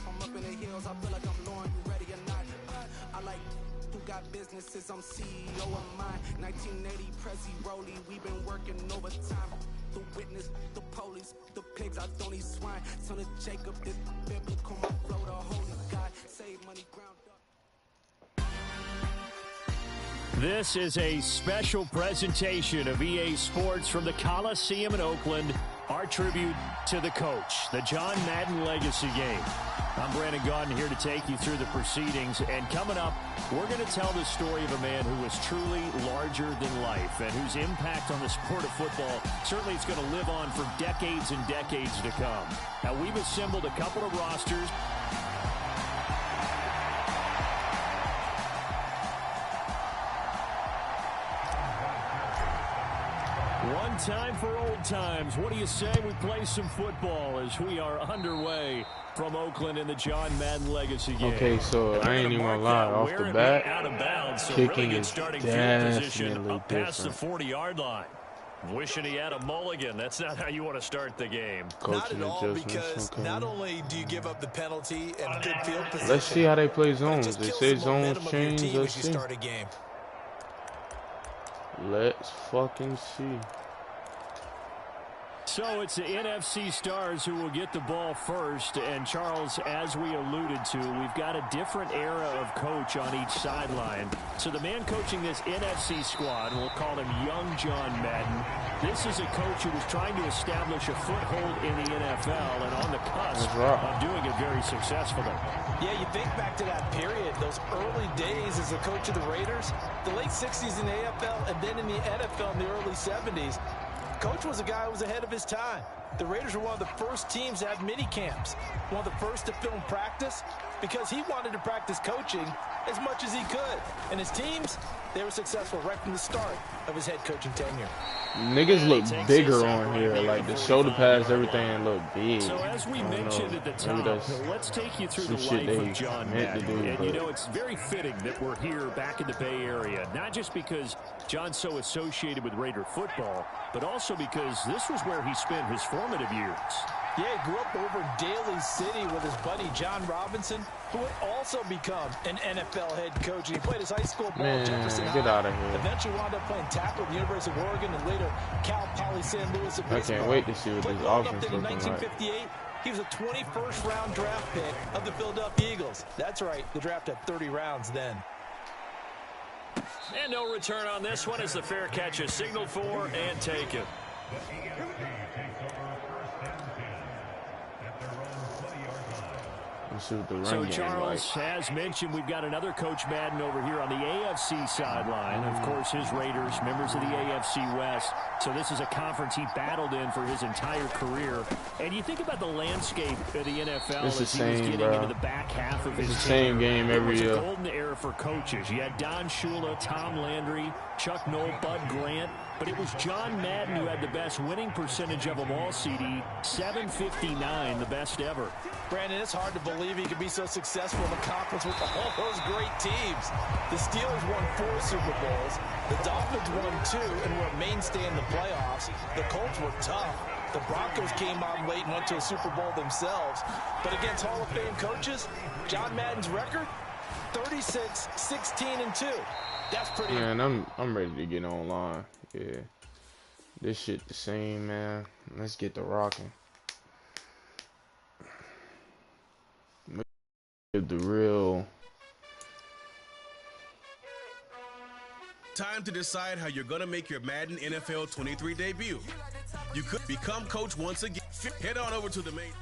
I'm up in the hills, I feel like I'm Lauren, you ready or not? I like who got businesses, I'm CEO of mine. 1980 Prezi Rolly, we've been working overtime. The witness, the police, the pigs, I don't eat swine. Son of Jacob, this biblical, my flow, the holy God. Save money, ground up. This is a special presentation of EA Sports from the Coliseum in Oakland. Our tribute to the coach, the John Madden Legacy Game. I'm Brandon Gaudin here to take you through the proceedings. And coming up, we're going to tell the story of a man who was truly larger than life and whose impact on the sport of football certainly is going to live on for decades and decades to come. Now, we've assembled a couple of rosters. One time for old times. What do you say we play some football as we are underway from Oakland in the John Madden Legacy Game? Okay, so I ain't even gonna lie, off the bat, out of bounds, so kicking really is starting definitely position up past the different. 40-yard line. Wishing he had a mulligan. That's not how you want to start the game. Not at all, because not only do you give up the penalty and good field position. Let's see how they play zones. They say zones change. Let's see. Start a game. Let's fucking see. So it's the NFC Stars who will get the ball first. And, Charles, as we alluded to, we've got a different era of coach on each sideline. So the man coaching this NFC squad, we'll call him Young John Madden. This is a coach who was trying to establish a foothold in the NFL and on the cusp of doing it very successfully. Yeah, you think back to that period, those early days as a coach of the Raiders, the late 60s in the AFL and then in the NFL in the early 70s. Coach was a guy who was ahead of his time. The Raiders were one of the first teams to have mini camps, one of the first to film practice, because he wanted to practice coaching as much as he could. And his teams, they were successful right from the start of his head coaching tenure. Niggas look bigger on here, like the shoulder pads, everything look big. So as we mentioned at the top, let's take you through the life of John Madden. And you know, it's very fitting that we're here back in the Bay Area, not just because John's so associated with Raider football, but also because this was where he spent his formative years. Yeah, he grew up over in Daly City with his buddy John Robinson, who would also become an NFL head coach. And he played his high school ball at Jefferson High. Get out of here. Eventually wound up playing tackle at the University of Oregon and later Cal Poly San Luis Obispo. I can't wait to see what this offense in looking 1958, like. He was a 21st round draft pick of the Philadelphia Eagles. That's right, the draft had 30 rounds then. And no return on this one as the fair catch is signaled for and taken. So, Charles, as mentioned, we've got another Coach Madden over here on the AFC sideline. Of course, his Raiders, members of the AFC West. So this is a conference he battled in for his entire career. And you think about the landscape of the NFL as he was getting into the back half of his tenure. It's the same game every year. It was a golden era for coaches. You had Don Shula, Tom Landry, Chuck Noll, Bud Grant. But it was John Madden who had the best winning percentage of them all, CD. 759, the best ever. Brandon, it's hard to believe he could be so successful in the conference with all those great teams. The Steelers won 4 Super Bowls. The Dolphins won 2 and were a mainstay in the playoffs. The Colts were tough. The Broncos came on late and went to a Super Bowl themselves. But against Hall of Fame coaches, John Madden's record, 36, 16, and 2. That's pretty. Man, I'm ready to get online. Yeah, this shit the same, man. Let's get the rocking. The real. Time to decide how you're gonna make your Madden NFL 23 debut. You could become coach once again. Head on over to the main.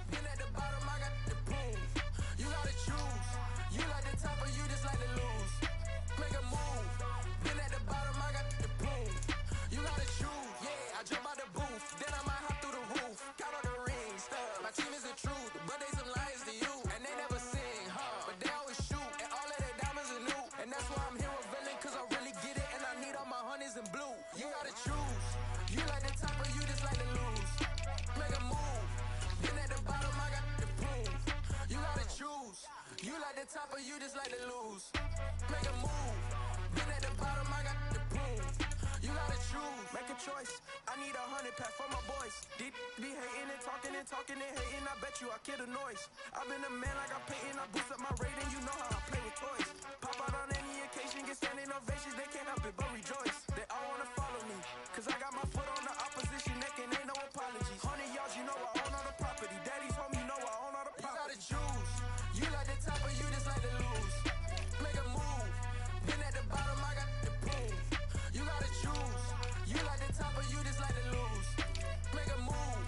You like the top or you just like to lose? Make a move. Been at the bottom, I got the boom. You gotta choose, make a choice. I need 100 pack for my boys. Be hating and talking and talking and hating. I bet you I kill the noise. I've been a man like I'm Peyton. I boost up my rating. You know how I play with toys. Pop out on any occasion, get standing ovations. They can't help it but rejoice. They all wanna follow me, cause I got my foot on the opposition neck and ain't no apologies. 100 yards, you know I own all the property. Daddy's home, you know I own all the property. You gotta choose. You like the top or you just like to lose. Make a move. Been at the bottom, I got the boom. You gotta choose. You like the top or you just like to lose. Make a move.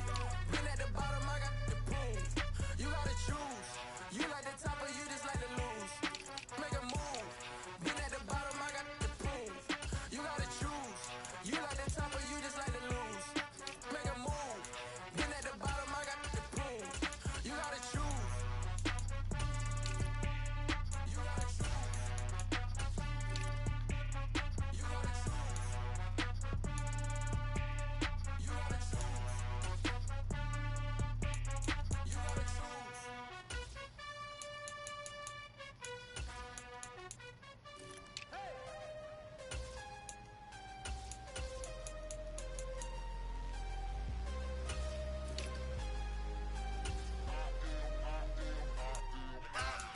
Been at the bottom, I got the boom. You gotta choose. You like the top or you just like to lose. Make a move. Been at the bottom, I got the boom. You gotta choose. You like the top or you just like to lose. Make a move. Been at the bottom, I got the boom. You gotta choose. You gotta choose. You gotta choose. You gotta choose. You gotta choose.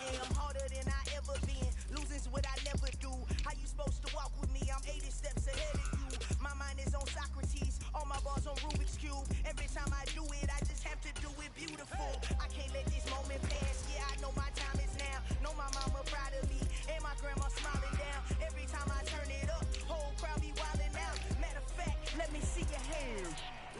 I'm harder than I ever been. Losing's what I never do. How you supposed to walk with me? I'm 80 steps ahead of you. My mind is on Socrates. All my bars on Rubik's Cube. Every time I do it, I just have to do it beautiful. I can't let this moment pass. Yeah, I know my time is now. Know my mama proud of me. And my grandma smiling down. Every time I turn it up, whole crowd be wildin' out. Matter of fact, let me see your hands.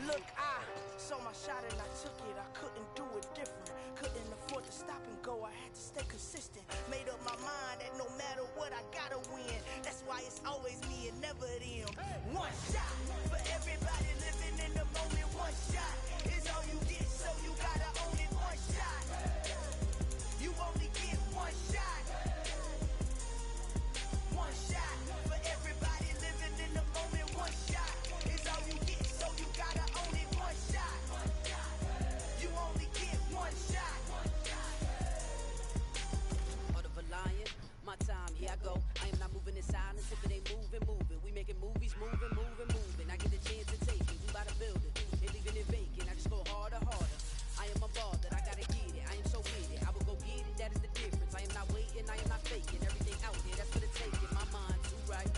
Look, I saw my shot and I took it. I couldn't do it different. Couldn't afford to stop and go. I had to stay consistent. Made up my mind that no matter what, I gotta win. That's why it's always me and never them. One shot for everybody living in the moment. One shot is all you get, so you gotta own it. One shot. You only get one shot. One shot for everybody living in the moment. One shot is all you get, so you gotta own it. One shot. You only get one shot. Heart of a lion, my time, here I go. I am not moving in silence if it ain't moving. We making movies, moving. I get the chance to take it, we by the building, and leaving it vacant. I just go harder. I am a ball that I gotta get it. I am so with it. I will go get it, that is the difference. I am not waiting, I am not faking. Everything out here, that's for the taking. My mind too right,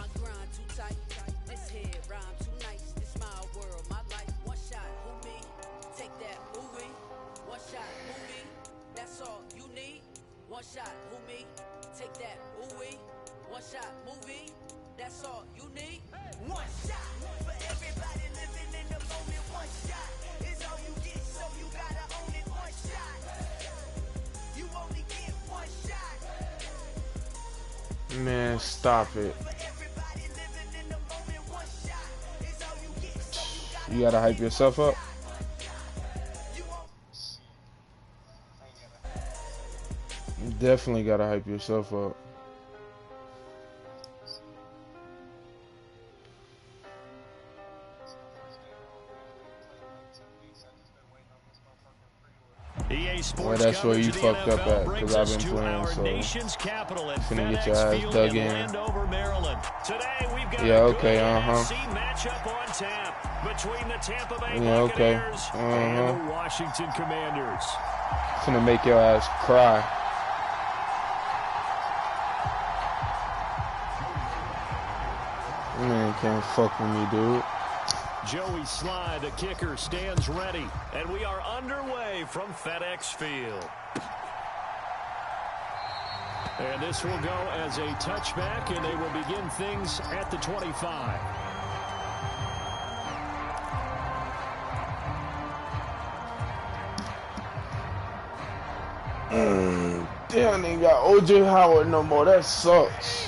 my grind too tight. This head rhyme too nice. This my world, my life. One shot, who me? Take that, movie. One shot, movie. That's all you need. One shot, who me? Take that, movie. One shot, movie. That's all you need. One shot for everybody living in the moment. One shot is all you get, so you gotta own it. One shot. You only get one shot. Man, stop it. For everybody living in the moment. One shot is all you get, so you You gotta hype yourself up. You definitely gotta hype yourself up. EA Sports Well, that's where you fucked up at, because I've been playing, so nation's capital at finna get your FedEx ass Field dug in in. Landover, Maryland. Today we've got Yeah, a okay, good uh-huh. NFC matchup on tap between the Tampa Bay Yeah, okay, Buccaneers and the Washington Commanders. Finna make your ass cry. Man, can't fuck with me, dude. Joey Sly, the kicker, stands ready, and we are underway from FedEx Field. And this will go as a touchback, and they will begin things at the 25. Damn, they ain't got O.J. Howard no more. That sucks.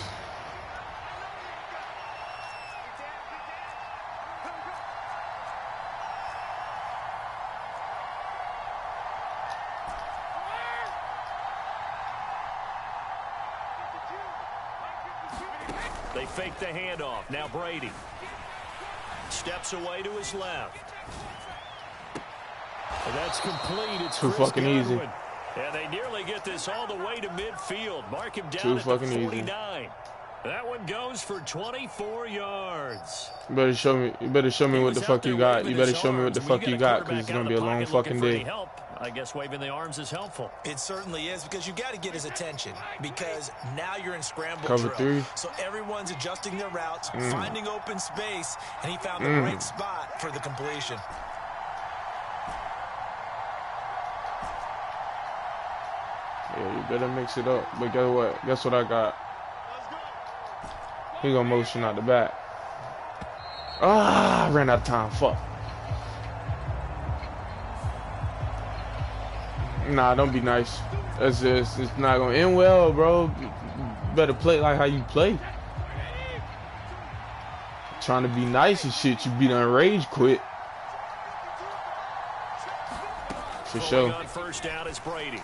They fake the handoff. Now Brady steps away to his left. And that's complete. It's Too Chris fucking Godwin. easy. And they nearly get this all the way to midfield. Mark him down Too at fucking the easy. 49. That one goes for 24 yards. You better show me. You better show me what the fuck you got. You better show me what the fuck you got, because it's gonna be a long fucking day. I guess waving the arms is helpful. It certainly is, because you got to get his attention, because now you're in scramble Cover drill. 3. So everyone's adjusting their routes, finding open space, and he found the right spot for the completion. Yeah, you better mix it up. But guess what? Guess what I got? He gonna motion out the back. Ah, I ran out of time. Fuck. Nah, don't be nice. It's not gonna end well, bro. You better play like how you play. Trying to be nice and shit, you be done rage quit. For sure. On first down is Brady.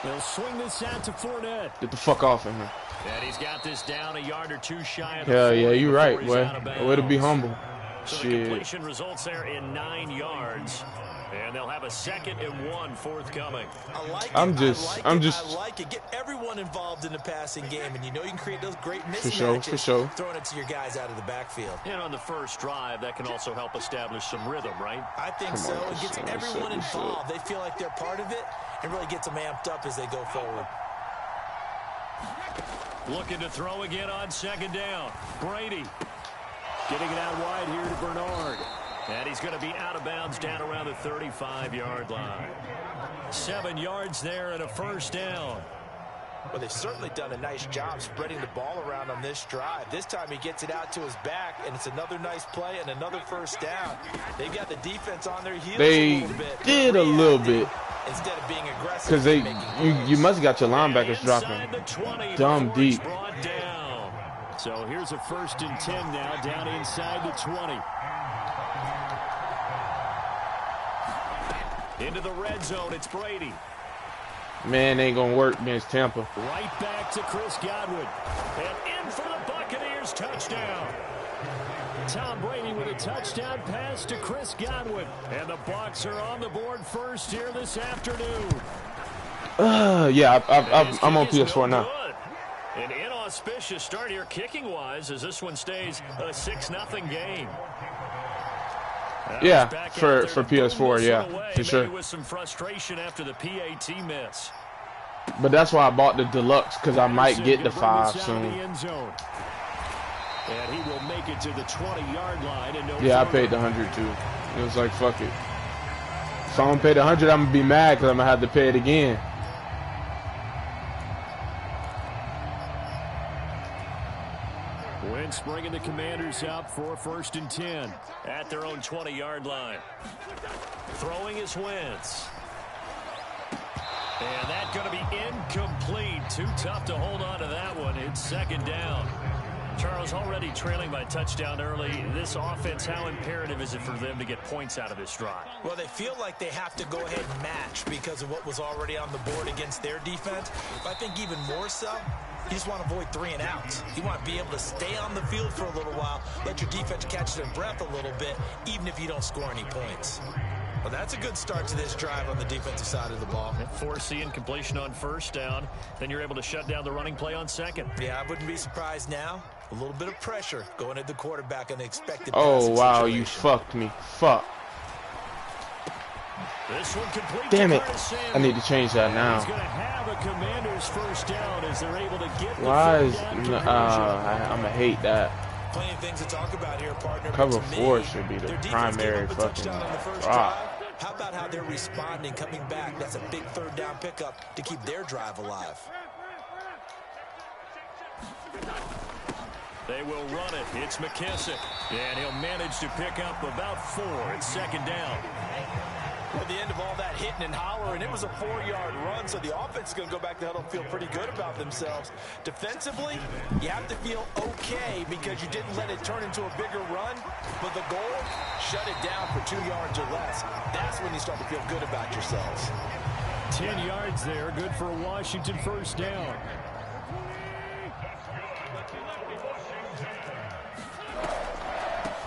They'll swing this out to Fournette. Get the fuck off of him. And he's got this down a yard or two shy of the Hell yeah, you right, boy. Way to be humble. So Shit. the completion results there in 9 yards. And they'll have a 2nd and 1 forthcoming. I like it. I'm just I like it. Get everyone involved in the passing game, and you know you can create those great mismatches. For sure. Throwing it to your guys out of the backfield. And on the first drive, that can also help establish some rhythm, right? I think so. It gets everyone involved. They feel like they're part of it, and really gets them amped up as they go forward. Looking to throw again on 2nd down. Brady getting it out wide here to Bernard. And he's going to be out of bounds down around the 35-yard line. 7 yards there and a first down. Well, they've certainly done a nice job spreading the ball around on this drive. This time he gets it out to his back, and it's another nice play and another first down. They've got the defense on their heels a little bit. They did a little bit. Instead of being aggressive. Because you must have got your linebackers dropping. Dumb deep. Down. So here's a 1st and 10 now, down inside the 20. Into the red zone, it's Brady. Man, ain't gonna work against Tampa. Right back to Chris Godwin. And in for the Buccaneers, touchdown. Tom Brady with a touchdown pass to Chris Godwin. And the Bucs are on the board first here this afternoon. Yeah, I'm on PS4 now. An inauspicious start here kicking-wise as this one stays a 6-0 game. Yeah, for PS4, yeah, for sure. With some frustration after the PAT miss. But that's why I bought the deluxe, because I might get the 5 soon. And he will make it to the 20-yard line. And Yeah, I paid the 100 too. It was like, fuck it. If I don't pay the 100, I'm gonna be mad because I'm gonna have to pay it again. Wentz bringing the Commanders up for 1st and 10 at their own 20-yard line. Throwing is Wentz. And that's going to be incomplete. Too tough to hold on to that one. It's 2nd down. Charles, already trailing by touchdown early. This offense, how imperative is it for them to get points out of this drive? Well, they feel like they have to go ahead and match because of what was already on the board against their defense. But I think even more so, you just want to avoid 3 and outs. You want to be able to stay on the field for a little while, let your defense catch their breath a little bit, even if you don't score any points. Well, that's a good start to this drive on the defensive side of the ball. Forcing completion on 1st down. Then you're able to shut down the running play on 2nd. Yeah, I wouldn't be surprised now. A little bit of pressure going at the quarterback on the expected Oh, wow, situation. you fucked me. Fuck. This one complete. Damn it. I need to change that now. He's going to have a Commander's first down as they're able to get the Why is... I'm going to hate that. Plenty of things to talk about here, partner. Cover 4 should be the primary fucking rock. How about how they're responding, coming back? That's a big 3rd down pickup to keep their drive alive. They will run it. It's McKissick. And he'll manage to pick up about 4. It's 2nd down. At the end of all that hitting and hollering, it was a 4-yard run, so the offense is going to go back to the huddle and feel pretty good about themselves. Defensively, you have to feel okay because you didn't let it turn into a bigger run, but the goal, shut it down for 2 yards or less. That's when you start to feel good about yourselves. 10 yards there, good for a Washington first down.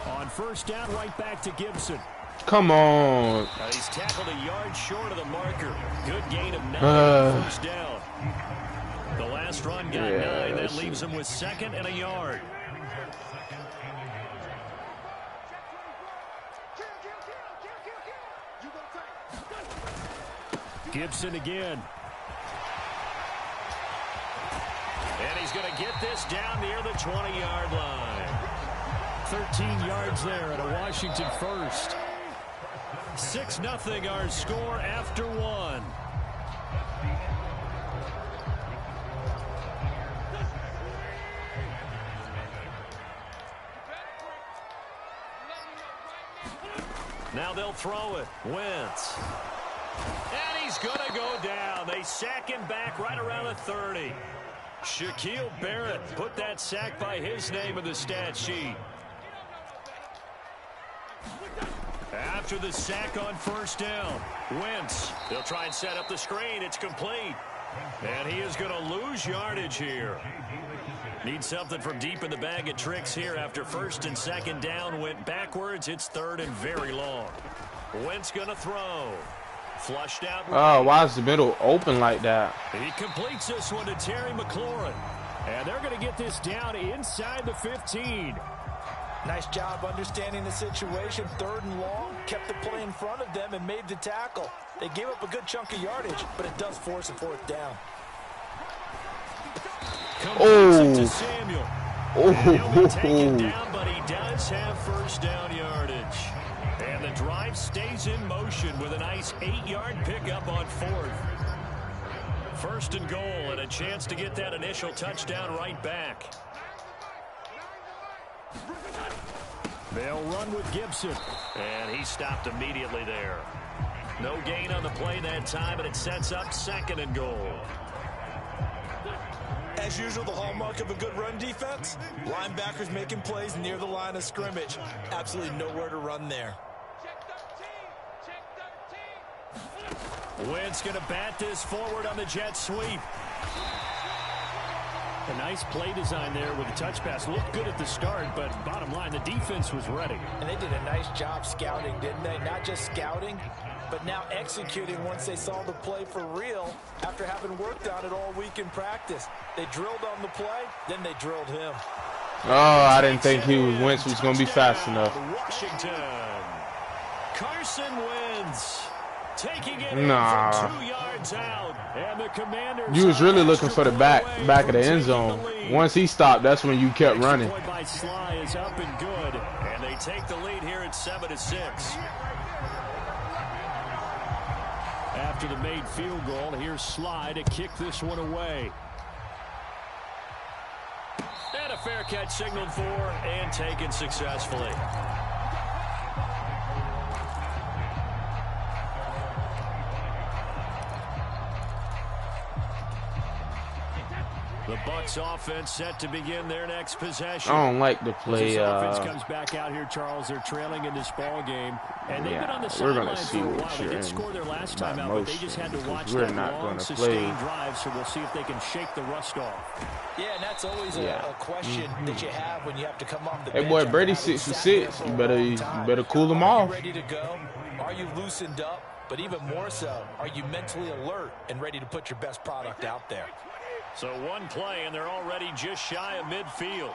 On 1st down, right back to Gibson. Come on. He's tackled a yard short of the marker. Good gain of 9 first down. The last first run got 9. That leaves him with 2nd and a yard. Gibson again. And he's going to get this down near the 20-yard line. 13 yards there at a Washington first. 6-0 our score after 1. Now they'll throw it. Wentz. And he's going to go down. They sack him back right around the 30. Shaquille Barrett put that sack by his name in the stat sheet. After the sack on first down, Wentz. They'll try and set up the screen. It's complete. And he is going to lose yardage here. Need something from deep in the bag of tricks here after 1st and 2nd down went backwards. It's 3rd and very long. Wentz going to throw. Flushed out. Oh, why is the middle open like that? He completes this one to Terry McLaurin. And they're going to get this down inside the 15. Nice job understanding the situation. 3rd and long. Kept the play in front of them and made the tackle. They gave up a good chunk of yardage, but it does force a 4th down. Completes it to Samuel. He'll be taken down, but he does have first down yardage. And the drive stays in motion with a nice 8-yard pickup on 4th. 1st and goal and a chance to get that initial touchdown right back. They'll run with Gibson. And he stopped immediately there. No gain on the play that time, and it sets up 2nd and goal. As usual, the hallmark of a good run defense, linebackers making plays near the line of scrimmage. Absolutely nowhere to run there. Wentz going to bat this forward on the jet sweep. A nice play design there with the touch pass. Looked good at the start, but bottom line, the defense was ready. And they did a nice job scouting, didn't they? Not just scouting, but now executing once they saw the play for real after having worked on it all week in practice. They drilled on the play, then they drilled him. Oh, I didn't think Wentz was going to be fast enough. Washington. Carson Wentz taking it in from 2 yards out. And the Commanders, you was really looking for the back of the end zone. Once he stopped, that's when you kept running. Point by Sly is up and good, and they take the lead here at 7-6. After the made field goal, here's Sly to kick this one away. And a fair catch signaled for and taken successfully. The Bucs offense set to begin their next possession. I don't like the play. This offense comes back out here, Charles. They're trailing in this ball game, and they've been on the sidelines for a while. They did score their last time out, but they just had to watch that long, sustained drive. So we'll see if they can shake the rust off. Yeah, and that's always a question that you have when you have to come off the bench. Hey, boy, Brady's 6 for 6. You better cool them off. Are you ready to go? Are you loosened up? But even more so, are you mentally alert and ready to put your best product out there? So one play, and they're already just shy of midfield.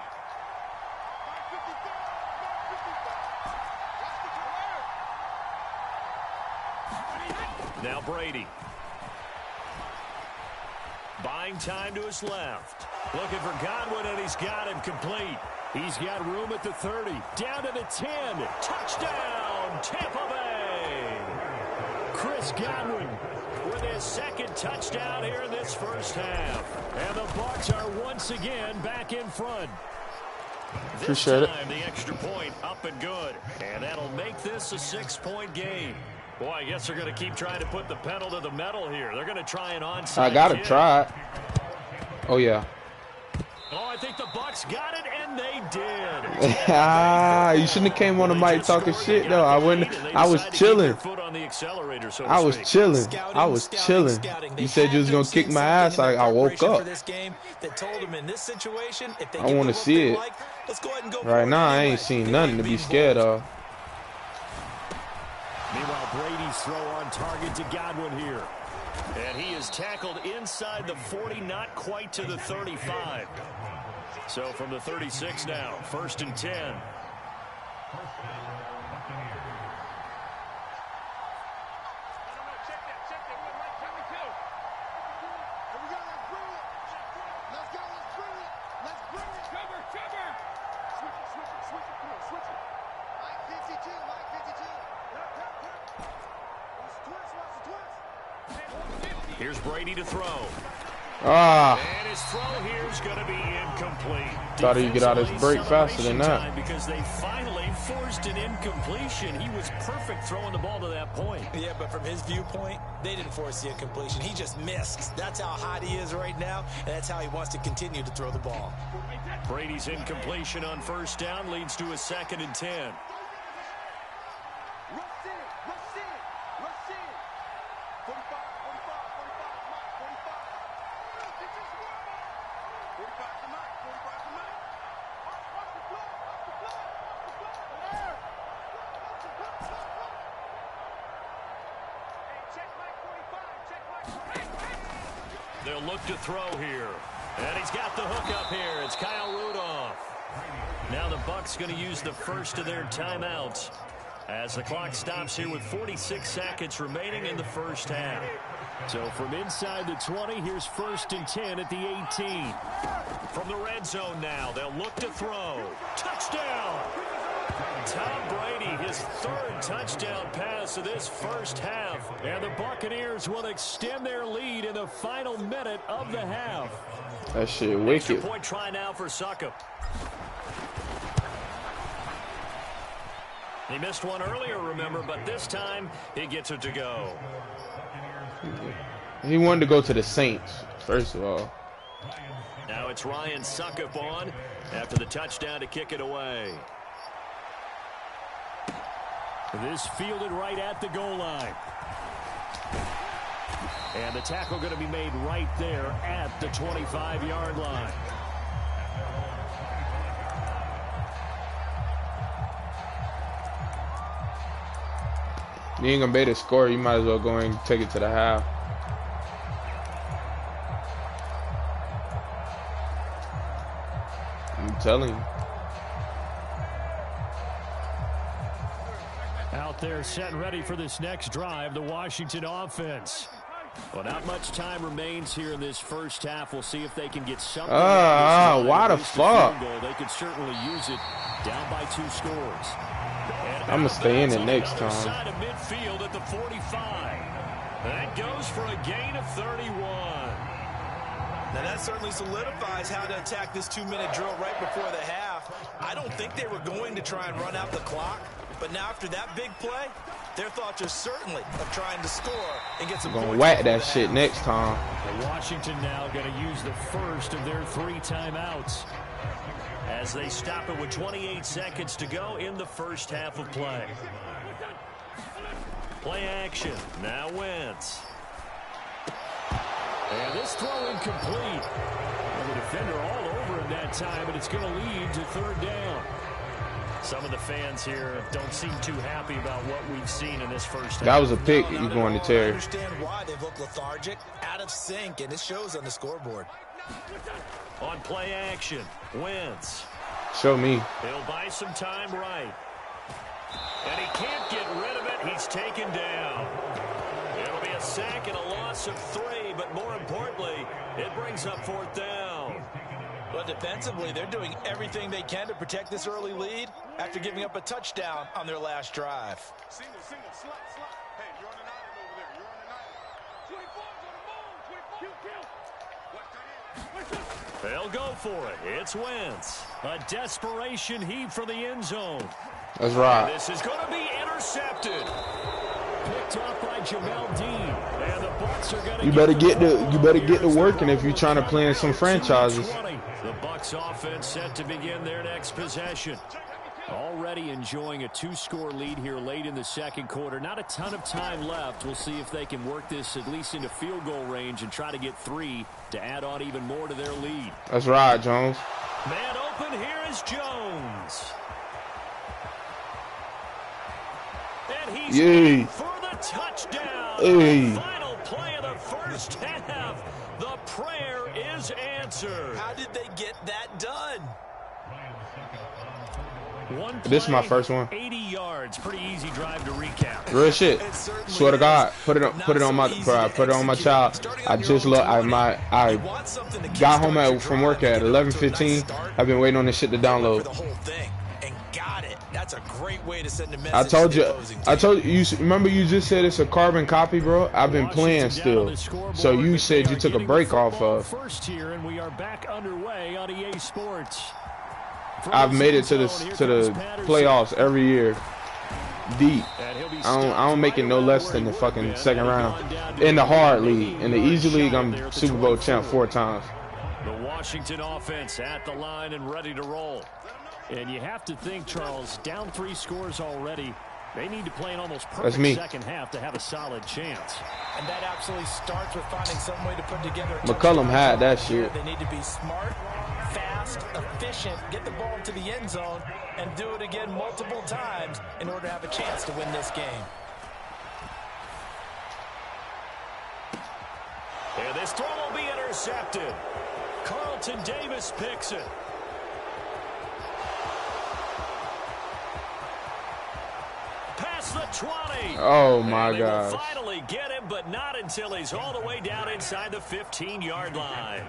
Now Brady. Buying time to his left. Looking for Godwin, and he's got him complete. He's got room at the 30. Down to the 10. Touchdown, Tampa Bay. Chris Godwin with his 2nd touchdown here in this first half. And the Bucs are once again back in front. This time, the extra point up and good. And that'll make this a 6-point game. Boy, I guess they're going to keep trying to put the pedal to the metal here. They're going to try an onside I got to kick. try it. Oh, yeah. Oh, I think the Bucs got it, and they did. You shouldn't have came on the mic talking shit, though. I wouldn't. I was chilling. I was chilling. I was chilling. You said you was gonna kick my ass. I woke up. I want to see it. Right now, I ain't seen nothing to be scared of. Meanwhile, Brady's throw on target to Godwin here. And he is tackled inside the 40, not quite to the 35. So from the 36 now, 1st and 10. Here's Brady to throw. And his throw here is going to be incomplete. Thought he'd get out his break faster than that. Because they finally forced an incompletion. He was perfect throwing the ball to that point. Yeah, but from his viewpoint, they didn't force the incompletion. He just missed. That's how hot he is right now, and that's how he wants to continue to throw the ball. Brady's incompletion on 1st down leads to a 2nd and 10. They'll look to throw here. And he's got the hook up here. It's Kyle Rudolph. Now the Bucs going to use the first of their timeouts as the clock stops here with 46 seconds remaining in the 1st half. So from inside the 20, here's 1st and 10 at the 18. From the red zone now, they'll look to throw. Touchdown! Tom Brady, his 3rd touchdown pass of this 1st half. And the Buccaneers will extend their lead in the final minute of the half. That shit wicked. Extra point try now for Succop. He missed one earlier, remember, but this time he gets it to go. He wanted to go to the Saints, first of all. Now it's Ryan Succop on after the touchdown to kick it away. This fielded right at the goal line. And the tackle going to be made right there at the 25-yard line. You ain't going to be able to score. You might as well go and take it to the half. I'm telling you. Out there set and ready for this next drive, the Washington offense. Well, not much time remains here in this 1st half. We'll see if they can get something. Why the fuck? They could certainly use it down by 2 scores. I'm going to stay in it next time. Side of midfield at the 45. That goes for a gain of 31. Now that certainly solidifies how to attack this 2-minute drill right before the half. I don't think they were going to try and run out the clock, but now after that big play, their thoughts are certainly of trying to score and get some points. Gonna whack that shit next time. Washington now going to use the first of their 3 timeouts as they stop it with 28 seconds to go in the 1st half of play. Play action. Now Wentz. And this throw incomplete. And the defender all over him that time, and it's going to lead to 3rd down. Some of the fans here don't seem too happy about what we've seen in this 1st half. That was a pick. You're going to Terry. I understand why they've looked lethargic, out of sync, and it shows on the scoreboard. On play action, Wentz. Show me. He'll buy some time right. And he can't get rid of it. He's taken down. It'll be a sack and a loss of 3, but more importantly, it brings up 4th down. But defensively, they're doing everything they can to protect this early lead after giving up a touchdown on their last drive. Single, slot. Hey, you're on an island over there. You're on an island. 24's on the move. 24. They'll go for it. It's Wentz. A desperation heave for the end zone. That's right. This is going to be intercepted. Picked off by Jamel Dean. And the Bucs are going to you better get to working if you're trying to play in some franchises. The Bucs offense set to begin their next possession. Already enjoying a 2-score lead here late in the 2nd quarter. Not a ton of time left. We'll see if they can work this at least into field goal range and try to get 3 to add on even more to their lead. That's right, Jones. Man open, here is Jones. And he's in for the touchdown. Hey. Final play of the first half. The prayer is answered. How did they get that done? This is my first one. 80 yards, pretty easy drive to recap. Real shit. Swear to God, put it on my child. I just I got home from work at 11:15. I've been waiting on this shit to download. That's a great way to send a message. I told you. Remember you just said it's a carbon copy, bro. I've been playing still. So you said you took a break off of. First here, and we are back underway on EA Sports. I've made it to the playoffs every year. Deep. I don't make it no less than the fucking second round. In the hard league, in the easy league, I'm Super Bowl champ 4 times. The Washington offense at the line and ready to roll. And you have to think, Charles, down 3 scores already. They need to play an almost perfect second half to have a solid chance. And that absolutely starts with finding some way to put together a McCullum had that shit. They need to be smart, fast, efficient, get the ball into the end zone, and do it again multiple times in order to have a chance to win this game. And this throw will be intercepted. Carlton Davis picks it. Past the 20. Oh my God! Will finally get him, but not until he's all the way down inside the 15-yard line.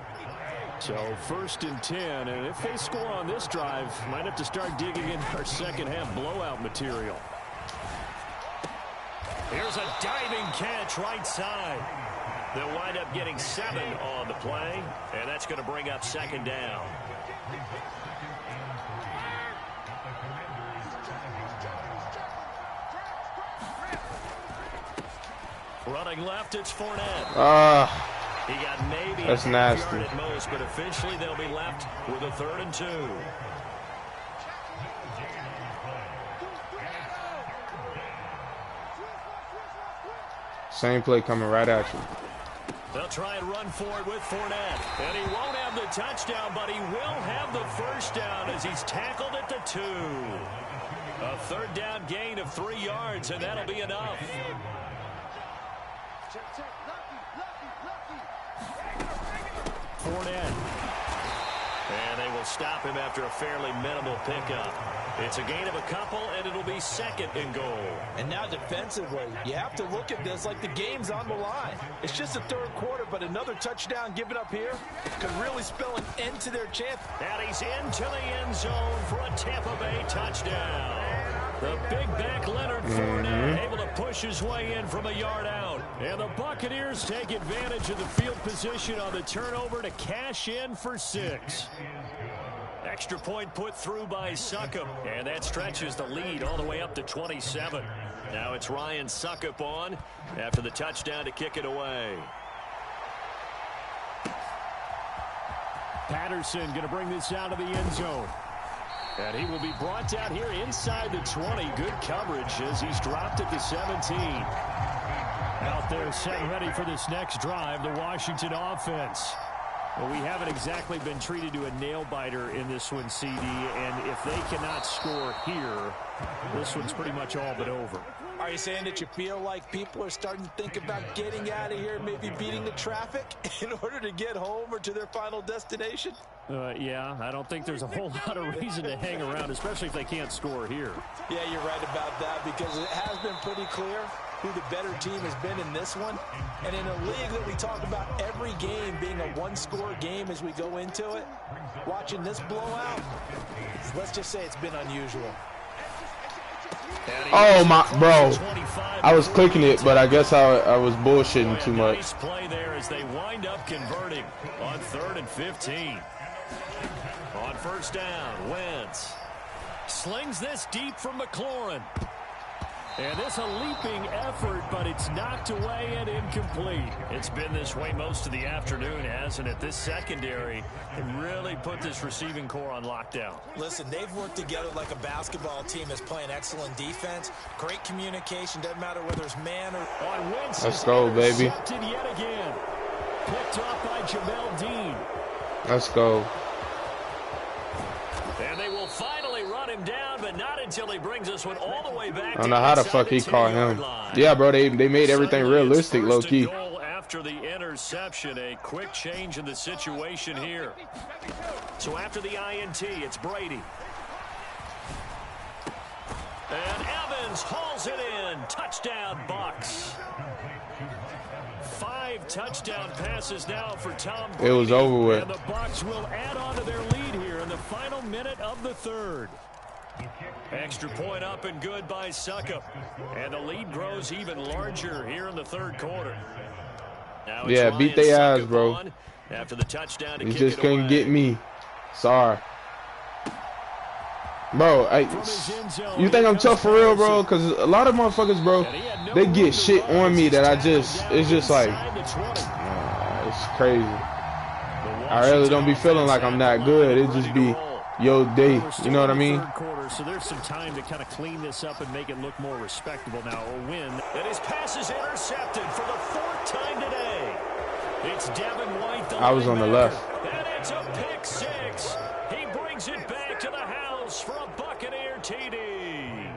So 1st and 10, and if they score on this drive, might have to start digging in our second half blowout material. Here's a diving catch right side. They'll wind up getting 7 on the play, and that's going to bring up 2nd down. Running left, it's Fournette. He got maybe that's nasty. At most, but officially they'll be left with a 3rd and 2. Same play coming right at you. They'll try and run for it with Fournette. And he won't have the touchdown, but he will have the 1st down as he's tackled at the 2. A 3rd down gain of 3 yards, and that'll be enough. Fournette. And they will stop him after a fairly minimal pickup. It's a gain of a couple, and it'll be 2nd and goal. And now defensively, you have to look at this like the game's on the line. It's just the 3rd quarter, but another touchdown given up here could really spell an end to their chance. And he's into the end zone for a Tampa Bay touchdown. The big back Leonard Fournette able to push his way in from a yard out. And the Buccaneers take advantage of the field position on the turnover to cash in for 6. Extra point put through by Succop. And that stretches the lead all the way up to 27. Now it's Ryan Succop on after the touchdown to kick it away. Patterson going to bring this out of the end zone. And he will be brought down here inside the 20. Good coverage as he's dropped at the 17. Out there set ready for this next drive, the Washington offense. Well, we haven't exactly been treated to a nail-biter in this one, CD, and if they cannot score here, this one's pretty much all but over. Are you saying that you feel like people are starting to think about getting out of here, maybe beating the traffic in order to get home or to their final destination? Yeah, I don't think there's a whole lot of reason to hang around, especially if they can't score here. Yeah, you're right about that because it has been pretty clear who the better team has been in this one. And in a league that we talk about every game being a one-score game as we go into it, watching this blowout, let's just say it's been unusual. Oh my, bro! I was clicking it, but I guess I was bullshitting too much. Nice play there as they wind up converting on 3rd and 15. On 1st down, Wentz slings this deep from McLaurin. And this a leaping effort, but it's knocked away and incomplete. It's been this way most of the afternoon, hasn't it? This secondary can really put this receiving core on lockdown. Listen, they've worked together like a basketball team that's playing excellent defense. Great communication. Doesn't matter whether it's man or on Wentz. Let's go, baby. Yet again. Picked up by Jamel Dean. Let's go. And they will finally run him down, but not until he brings us one all the way back. I don't know how the fuck he caught him. Yeah, bro, they made everything realistic, low-key. after the interception. A quick change in the situation here. So after the INT, it's Brady. And Evans hauls it in. Touchdown, Bucks. 5 touchdown passes now for Tom Brady. It was over with. And the Bucks will add on to their lead here in the final minute of the third. Extra point up and good by Suckup. And the lead grows even larger here in the third quarter. Now it's Yeah, beat their ass, bro. After the touchdown to You kick just it couldn't away. get me. Sorry. Bro, you think I'm tough for real, bro? Because a lot of motherfuckers, bro, they get shit on me that it's just like, it's crazy. I really don't be feeling like I'm that good. It just be, yo, day. You know what I mean? So there's some time to kind of clean this up and make it look more respectable now. A win. And his pass is intercepted for the 4th time today. It's Devin White. I was on the left. And it's a pick 6. He brings it back to the house for a Buccaneer TD.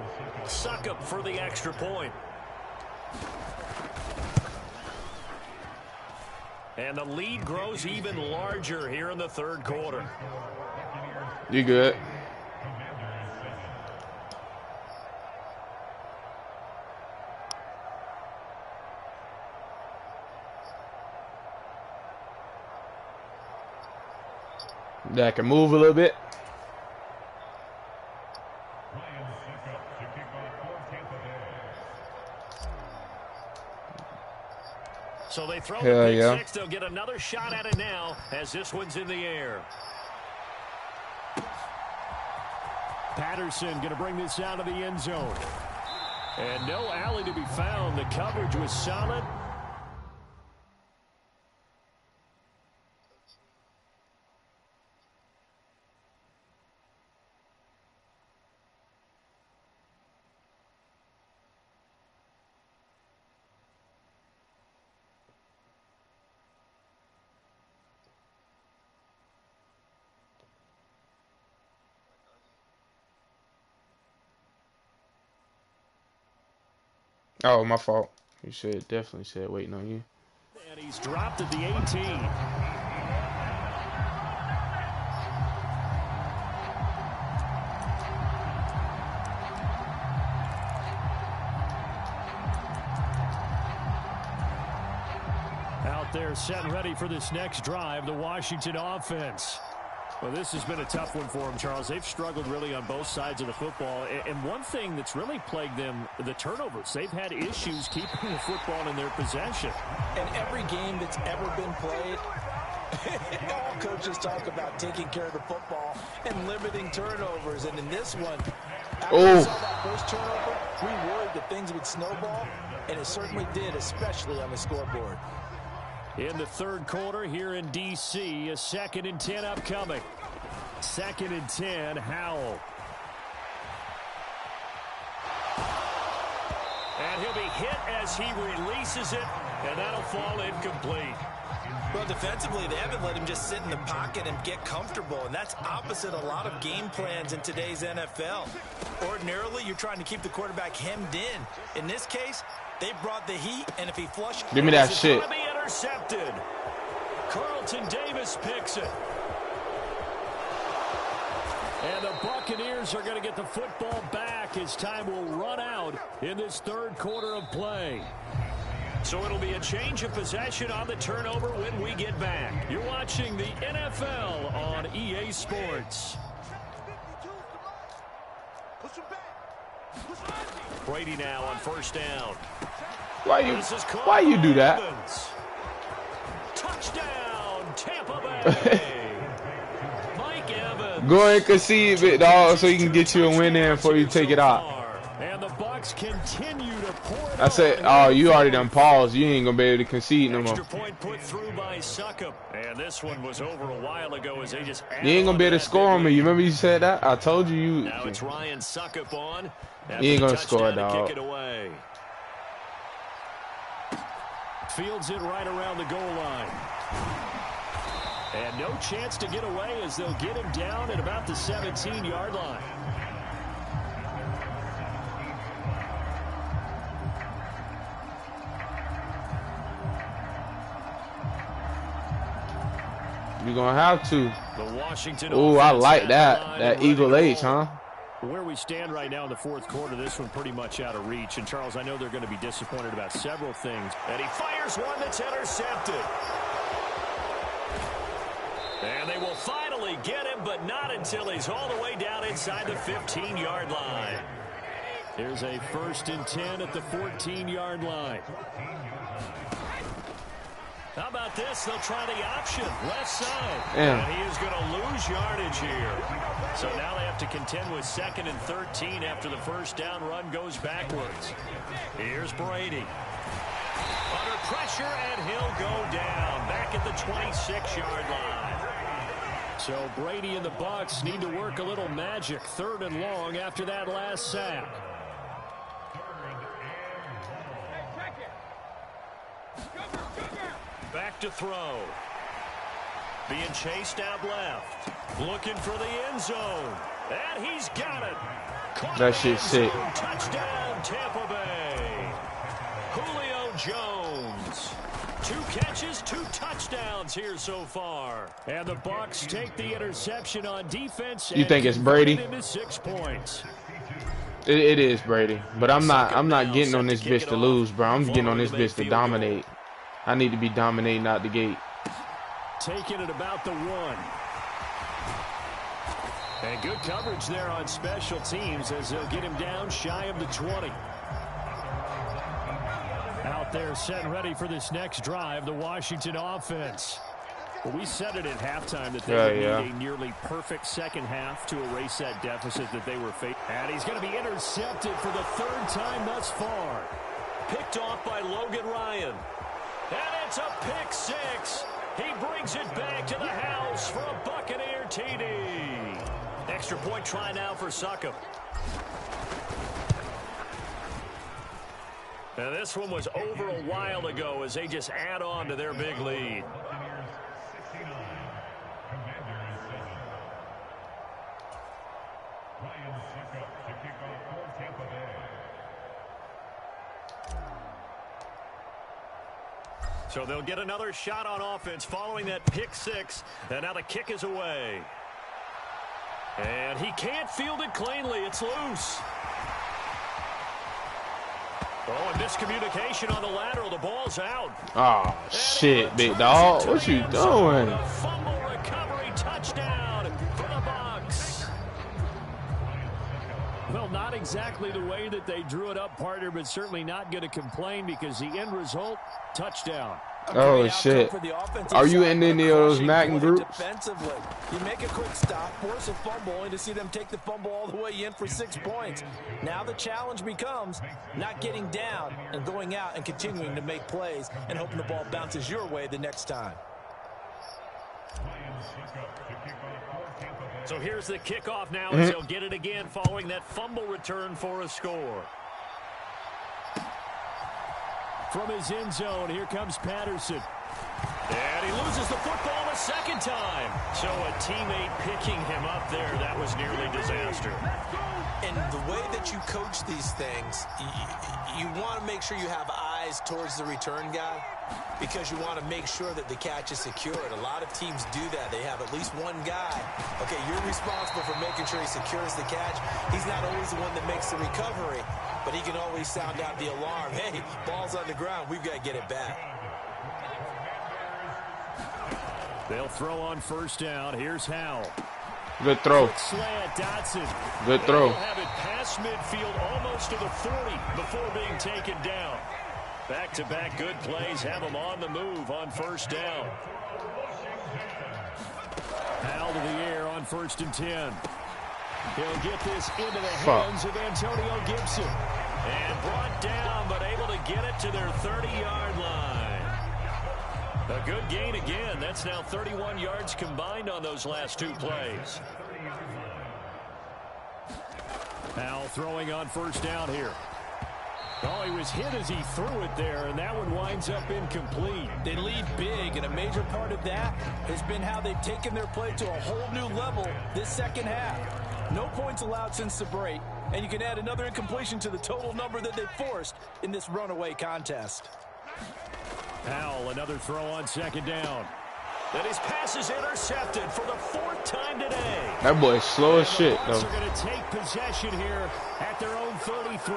Suckup for the extra point. And the lead grows even larger here in the third quarter. You good? That can move a little bit. So they throw Hell the pick yeah. 6. They'll get another shot at it now as this one's in the air. Patterson going to bring this out of the end zone. And no alley to be found. The coverage was solid. Oh, my fault. You should definitely said waiting on you. And he's dropped at the 18. Out there set and ready for this next drive, the Washington offense. Well, this has been a tough one for them, Charles. They've struggled really on both sides of the football. And one thing that's really plagued them, the turnovers. They've had issues keeping the football in their possession. In every game that's ever been played, all coaches talk about taking care of the football and limiting turnovers. And in this one, after we saw that first turnover, we worried that things would snowball, and it certainly did, especially on the scoreboard. In the third quarter here in D.C., a 2nd and 10 upcoming. 2nd and 10, Howell. And he'll be hit as he releases it, and that'll fall incomplete. Well, defensively, they haven't let him just sit in the pocket and get comfortable, and that's opposite a lot of game plans in today's NFL. Ordinarily, you're trying to keep the quarterback hemmed in. In this case, they brought the heat, and if he flushed... Give me that shit. Intercepted. Carlton Davis picks it. And the Buccaneers are going to get the football back as time will run out in this third quarter of play. So it'll be a change of possession on the turnover when we get back. You're watching the NFL on EA Sports. Brady now on first down. Why you do that? Touchdown, Tampa Bay. Mike Evans. Go and concede it, dog, so you can get you a win in before you take it out. And the Bucks continue to pour it I said, oh, you already done paused. You ain't gonna be able to concede no more. Extra point put through by Suckup. And this one was over a while ago as they just You ain't gonna be able to score on me. You remember you said that? I told you. Now it's Ryan Suckup on. You ain't gonna score, dog. Kick it away. Fields it right around the goal line. And no chance to get away as they'll get him down at about the 17-yard line. You're going to have to. The Washington Ooh, I like that. That Eagle H, huh? Where we stand right now in the fourth quarter, this one pretty much out of reach. And, Charles, I know they're going to be disappointed about several things. And he fires one that's intercepted. And they will finally get him, but not until he's all the way down inside the 15-yard line. Here's a 1st and 10 at the 14-yard line. How about this? They'll try the option, left side. Yeah. And he is going to lose yardage here. So now they have to contend with 2nd and 13 after the first down run goes backwards. Here's Brady. Under pressure, and he'll go down back at the 26-yard line. So Brady and the Bucs need to work a little magic. 3rd and long after that last sack. Back to throw. Being chased out left. Looking for the end zone. And he's got it. Caught that shit's sick. Touchdown, Tampa Bay. Julio Jones. 2 catches, 2 touchdowns here so far. And the Bucs take the interception on defense. You think it's Brady? Into 6 points. It is Brady, but I'm not getting on this bitch to lose, bro. I'm getting on this bitch to dominate. I need to be dominating out the gate. Taking it about the 1. And good coverage there on special teams as they'll get him down shy of the 20. Out there set and ready for this next drive, the Washington offense. Well, we said it at halftime that they would need a nearly perfect second half to erase that deficit that they were facing. And he's going to be intercepted for the 3rd time thus far. Picked off by Logan Ryan. And it's a pick 6. He brings it back to the house for a Buccaneer TD. Extra point try now for Succop. Now this one was over a while ago as they just add on to their big lead. So they'll get another shot on offense following that pick 6. And now the kick is away. And he can't field it cleanly. It's loose. Oh, and miscommunication on the lateral. The ball's out. Oh, shit, big dog. What you doing? Fumble recovery touchdown for the Bucs. Well, not exactly the way that they drew it up, partner, but certainly not going to complain because the end result, touchdown. Oh, shit. Are you in any of those Madden groups? Defensively, you make a quick stop, force a fumble, only to see them take the fumble all the way in for 6 points. Now the challenge becomes not getting down and going out and continuing to make plays and hoping the ball bounces your way the next time. So here's the kickoff now as he'll get it again following that fumble return for a score. From his end zone, here comes Patterson. And he loses the football a 2nd time. So a teammate picking him up there, that was nearly disaster. And the way that you coach these things, you want to make sure you have eyes towards the return guy because you want to make sure that the catch is secured. A lot of teams do that. They have at least one guy. Okay, you're responsible for making sure he secures the catch. He's not always the one that makes the recovery, but he can always sound out the alarm. Hey, ball's on the ground. We've got to get it back. They'll throw on 1st down. Here's Howell. Good throw. Slant, Dotson. Good throw. They'll have it past midfield almost to the 40 before being taken down. Back-to-back good plays have him on the move on 1st down. Howell to the air on 1st and 10. He'll get this into the hands of Antonio Gibson. And brought down, but able to get it to their 30-yard line. A good gain again. That's now 31 yards combined on those last 2 plays. Howell throwing on 1st down here. Oh, he was hit as he threw it there, and that one winds up incomplete. They lead big, and a major part of that has been how they've taken their play to a whole new level this 2nd half. No points allowed since the break, and you can add another incompletion to the total number that they forced in this runaway contest. Howell, another throw on 2nd down. And his pass is intercepted for the 4th time today. That boy's slow as shit, though. They're going to take possession here at their own 33.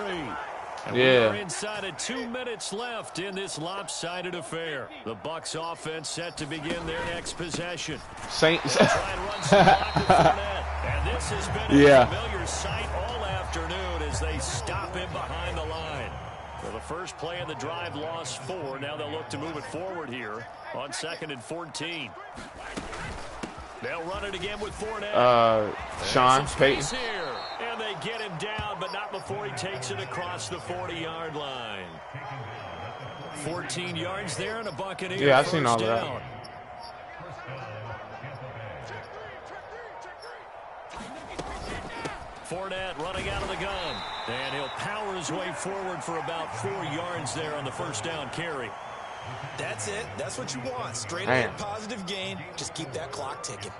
And yeah. We're inside of 2 minutes left in this lopsided affair. The Bucs offense set to begin their next possession. Saints. Try and run some block with Fournette. And this has been a familiar sight all afternoon as they stop him behind the line. Well, the first play of the drive lost 4. Now they'll look to move it forward here on 2nd and 14. They'll run it again with Fournette. Sean Payton. Here, and they get him down, but not before he takes it across the 40-yard line. 14 yards there and a Buccaneer. Yeah, I've seen all of that. Fournette running out of the gun. And he'll power his way forward for about 4 yards there on the first down carry. That's it. That's what you want. Straight ahead positive gain. Just keep that clock ticking.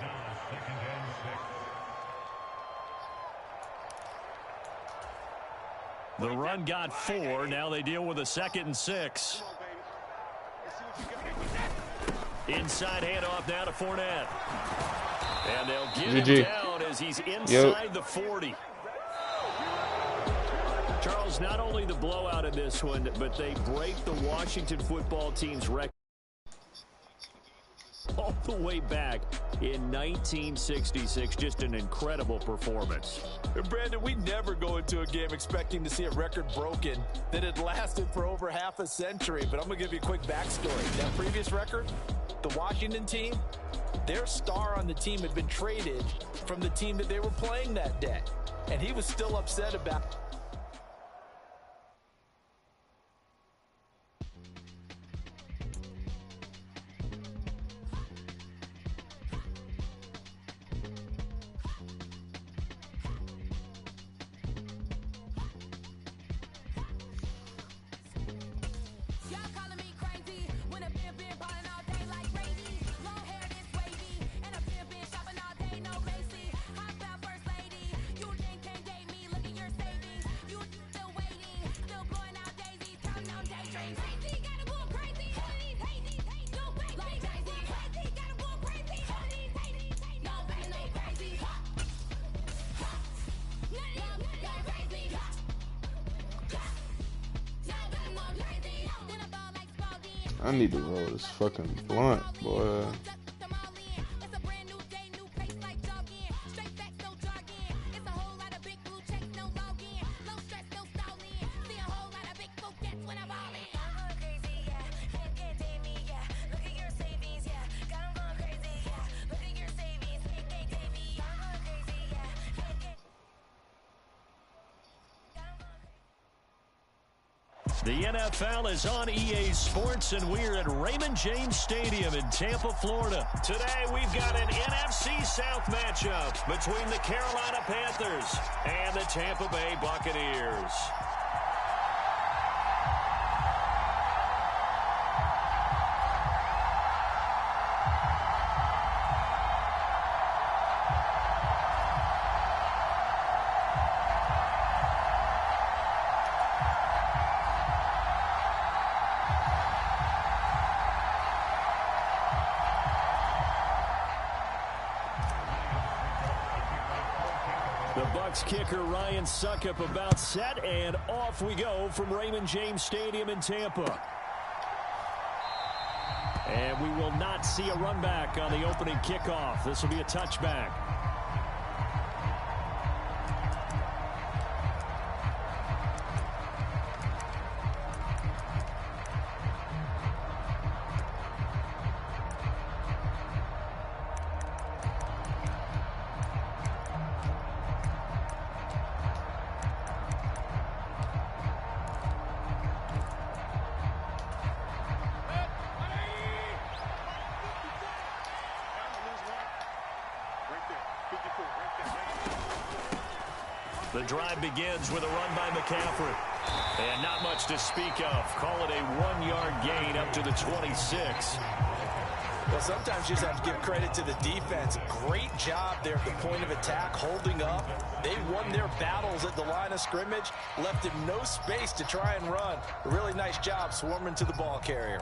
The run got 4. Now they deal with a 2nd and 6. Inside handoff now to Fournette. And they'll get him down as he's inside the 40. Charles, not only the blowout in this one, but they break the Washington football team's record all the way back in 1966. Just an incredible performance. And Brandon, we never go into a game expecting to see a record broken that had lasted for over half a century. But I'm going to give you a quick backstory. That previous record, the Washington team, their star on the team had been traded from the team that they were playing that day. And he was still upset about it. I need to roll this fucking blunt, boy. The NFL is on EA Sports, and we're at Raymond James Stadium in Tampa, Florida. Today, we've got an NFC South matchup between the Carolina Panthers and the Tampa Bay Buccaneers. Kicker Ryan Suckup about set, and off we go from Raymond James Stadium in Tampa. And we will not see a run back on the opening kickoff. This will be a touchback. The drive begins with a run by McCaffrey. And not much to speak of. Call it a 1-yard gain up to the 26. Well, sometimes you just have to give credit to the defense. Great job there at the point of attack, holding up. They won their battles at the line of scrimmage, left him no space to try and run. A really nice job swarming to the ball carrier.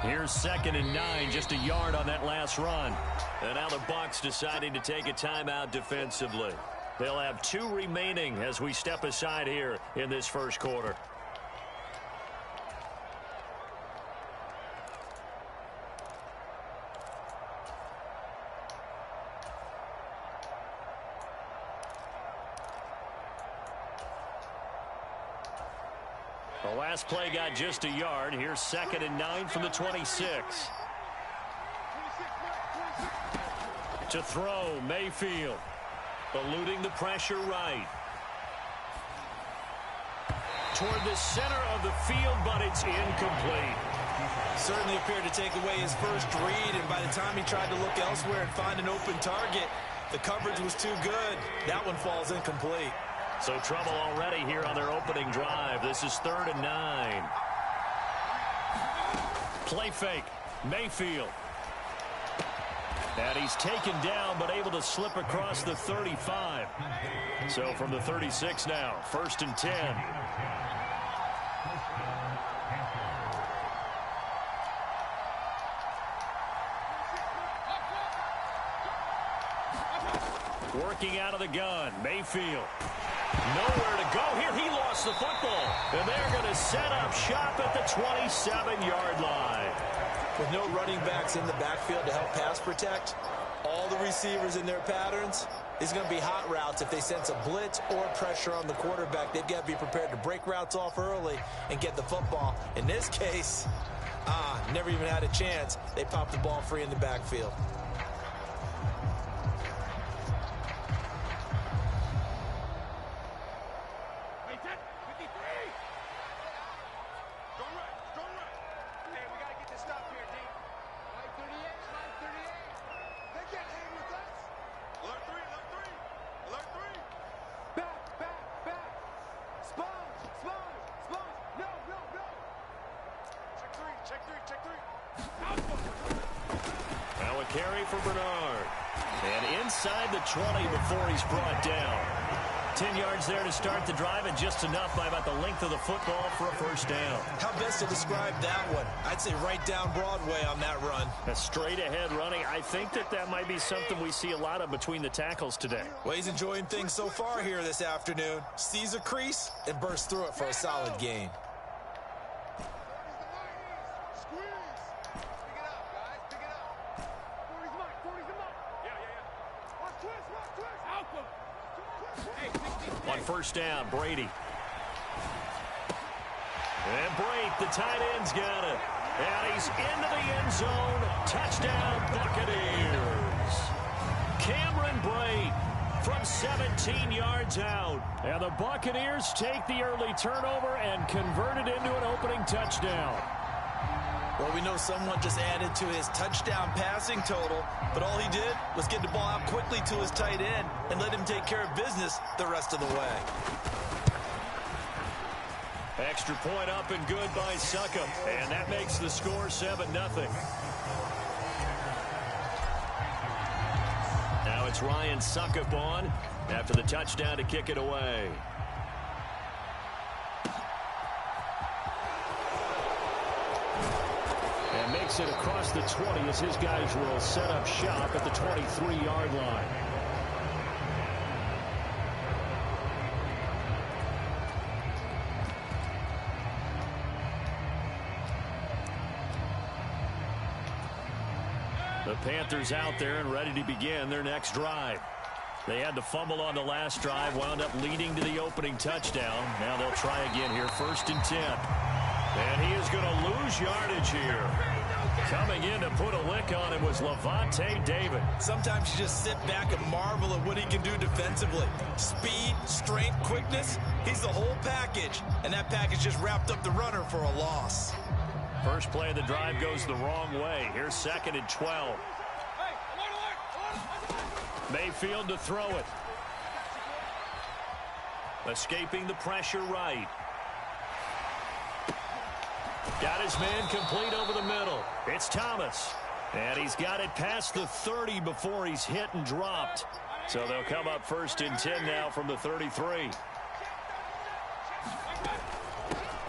Here's 2nd and 9, just a yard on that last run. And now the Bucs deciding to take a timeout defensively. They'll have 2 remaining as we step aside here in this first quarter. The last play got just a yard. Here's 2nd and 9 from the 26. To throw, Mayfield. Eluding the pressure right. Toward the center of the field, but it's incomplete. Certainly appeared to take away his first read, and by the time he tried to look elsewhere and find an open target, the coverage was too good. That one falls incomplete. So trouble already here on their opening drive. This is 3rd and 9. Play fake. Mayfield. And he's taken down, but able to slip across the 35. So from the 36 now, 1st and 10. Working out of the gun, Mayfield. Nowhere to go here. He lost the football. And they're going to set up shop at the 27-yard line. With no running backs in the backfield to help pass protect, all the receivers in their patterns, these are going to be hot routes. If they sense a blitz or pressure on the quarterback, they've got to be prepared to break routes off early and get the football. In this case, never even had a chance. They popped the ball free in the backfield. Carry for Bernard. And inside the 20 before he's brought down. 10 yards there to start the drive, and just enough by about the length of the football for a first down. How best to describe that one? I'd say right down Broadway on that run. A straight ahead running. I think that might be something we see a lot of between the tackles today. Well, he's enjoying things so far here this afternoon. Sees a crease and bursts through it for a solid gain. On first down, Brady. And Brate, the tight end's got it. And he's into the end zone. Touchdown, Buccaneers. Cameron Brate from 17 yards out. And the Buccaneers take the early turnover and convert it into an opening touchdown. Well, we know someone just added to his touchdown passing total, but all he did was get the ball out quickly to his tight end and let him take care of business the rest of the way. Extra point up and good by Succop, and that makes the score 7-0. Now it's Ryan Succop on after the touchdown to kick it away. And makes it across the 20 as his guys will set up shop at the 23-yard line. The Panthers out there and ready to begin their next drive. They had the fumble on the last drive, wound up leading to the opening touchdown. Now they'll try again here, 1st and 10. And he is going to lose yardage here. Coming in to put a lick on him was Levante David. Sometimes you just sit back and marvel at what he can do defensively. Speed, strength, quickness, he's the whole package. And that package just wrapped up the runner for a loss. First play of the drive goes the wrong way. Here's 2nd and 12. Mayfield to throw it. Escaping the pressure right. Got his man complete over the middle. It's Thomas. And he's got it past the 30 before he's hit and dropped. So they'll come up 1st and 10 now from the 33.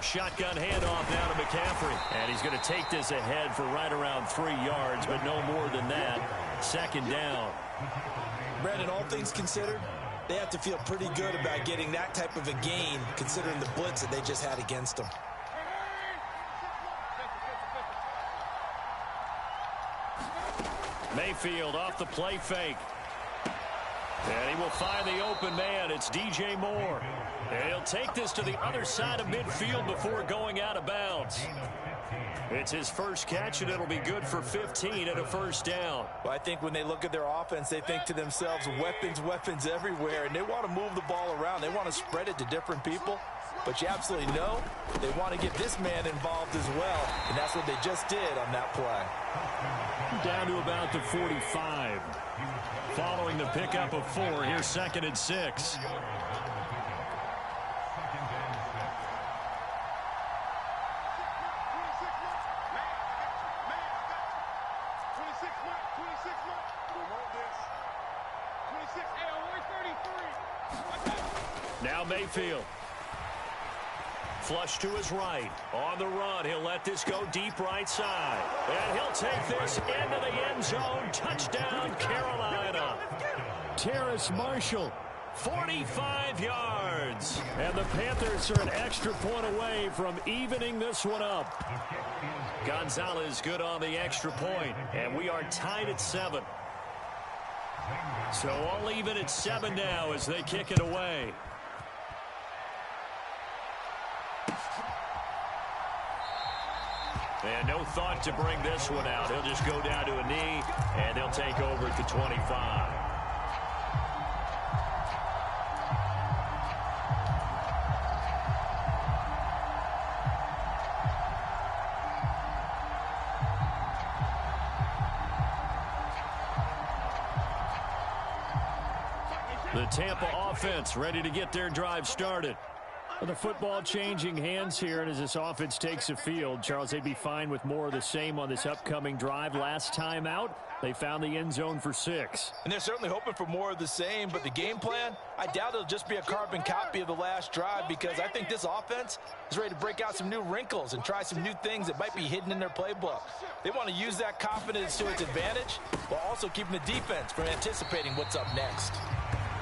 Shotgun handoff now to McCaffrey. And he's going to take this ahead for right around 3 yards, but no more than that. Second down. Brandon, all things considered, they have to feel pretty good about getting that type of a gain, considering the blitz that they just had against them. Mayfield off the play fake. And he will find the open man. It's DJ Moore. And he'll take this to the other side of midfield before going out of bounds. It's his first catch, and it'll be good for 15 and a first down. Well, I think when they look at their offense, they think to themselves, weapons, weapons everywhere, and they want to move the ball around. They want to spread it to different people. But you absolutely know they want to get this man involved as well, and that's what they just did on that play. Down to about the 45. Following the pickup of 4, here's 2nd and 6. Now Mayfield. Flush to his right. On the run, he'll let this go deep right side. And he'll take this into the end zone. Touchdown, Carolina. Terrace Marshall, 45 yards. And the Panthers are an extra point away from evening this one up. Gonzalez good on the extra point, and we are tied at 7. So all even at 7 now as they kick it away. And no thought to bring this one out. He'll just go down to a knee, and they'll take over at the 25. The Tampa offense ready to get their drive started. The football changing hands here, and as this offense takes the field, Charles, they'd be fine with more of the same on this upcoming drive. Last time out, they found the end zone for 6. And they're certainly hoping for more of the same, but the game plan, I doubt it'll just be a carbon copy of the last drive, because I think this offense is ready to break out some new wrinkles and try some new things that might be hidden in their playbook. They want to use that confidence to its advantage while also keeping the defense from anticipating what's up next.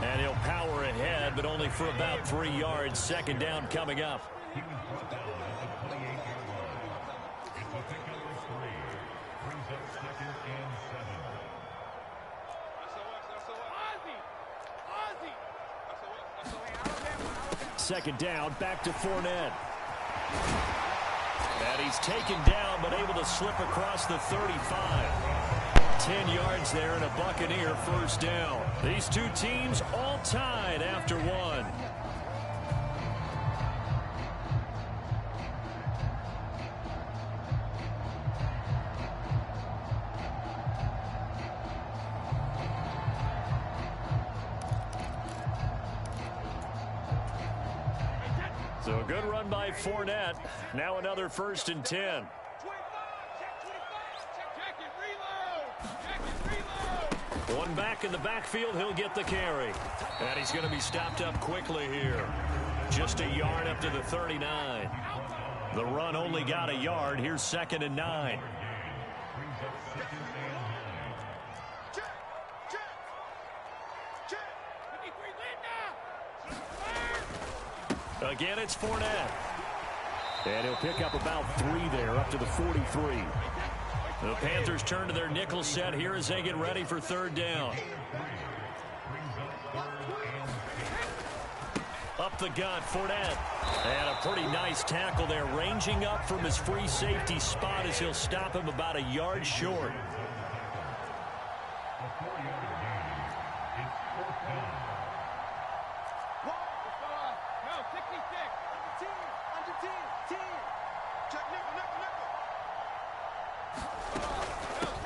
And he'll power ahead, but only for about 3 yards. Second down coming up. Second down, back to Fournette. And he's taken down, but able to slip across the 35. 10 yards there and a Buccaneer first down. These two teams all tied after 1. So a good run by Fournette. Now another 1st and 10. One back in the backfield, he'll get the carry. And he's going to be stopped up quickly here. Just a yard up to the 39. The run only got a yard. Here's 2nd and 9. Again, it's Fournette. And he'll pick up about 3 there, up to the 43. The Panthers turn to their nickel set here as they get ready for 3rd down. Up the gut, Fournette. And a pretty nice tackle there, ranging up from his free safety spot as he'll stop him about a yard short.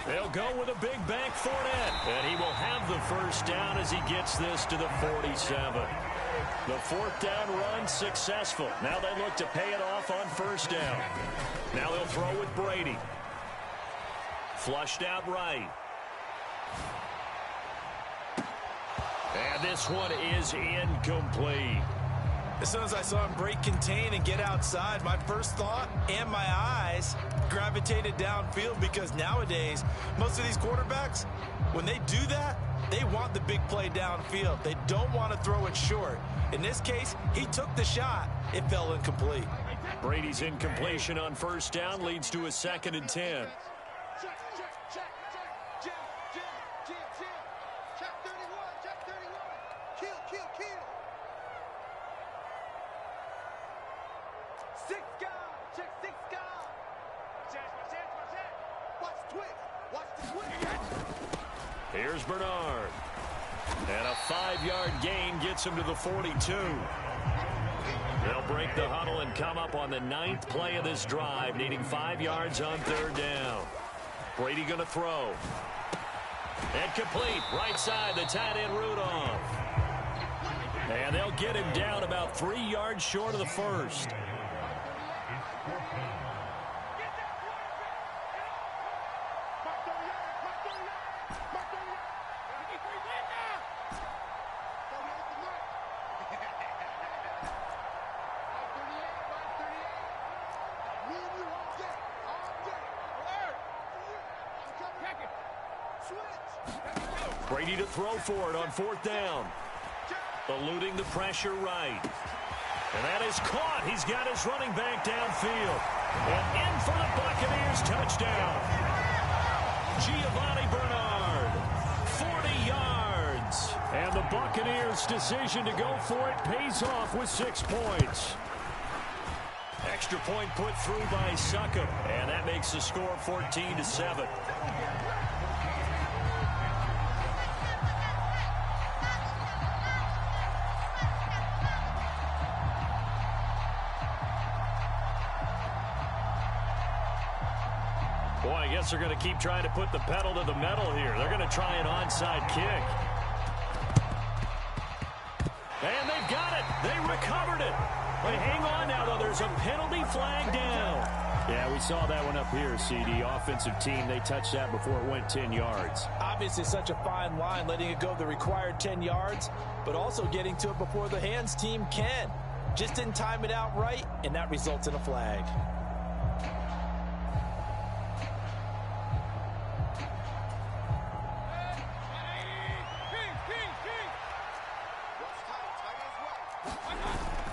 They'll go with a big bank Fournette, and he will have the first down as he gets this to the 47. The 4th down run successful. Now they look to pay it off on 1st down. Now they'll throw with Brady. Flushed out right. And this one is incomplete. As soon as I saw him break contain and get outside, my first thought and my eyes gravitated downfield, because nowadays, most of these quarterbacks, when they do that, they want the big play downfield. They don't want to throw it short. In this case, he took the shot. It fell incomplete. Brady's incompletion on first down leads to a 2nd and 10. Here's Bernard. And a 5-yard gain gets him to the 42. They'll break the huddle and come up on the 9th play of this drive, needing 5 yards on 3rd down. Brady going to throw. And complete. Right side, the tight end Rudolph. And they'll get him down about 3 yards short of the first. Brady to throw for it on 4th down. Eluding the pressure right. And that is caught. He's got his running back downfield. And in for the Buccaneers touchdown. Giovanni Bernard, 40 yards. And the Buccaneers' decision to go for it pays off with 6 points. Extra point put through by Succop. And that makes the score 14-7. Boy, I guess they're going to keep trying to put the pedal to the metal here. They're going to try an onside kick. And they've got it. They recovered it. But hang on now, though. There's a penalty flag down. Yeah, we saw that one up here, CD. Offensive team, they touched that before it went 10 yards. Obviously, such a fine line, letting it go the required 10 yards, but also getting to it before the hands team can. Just didn't time it out right, and that results in a flag.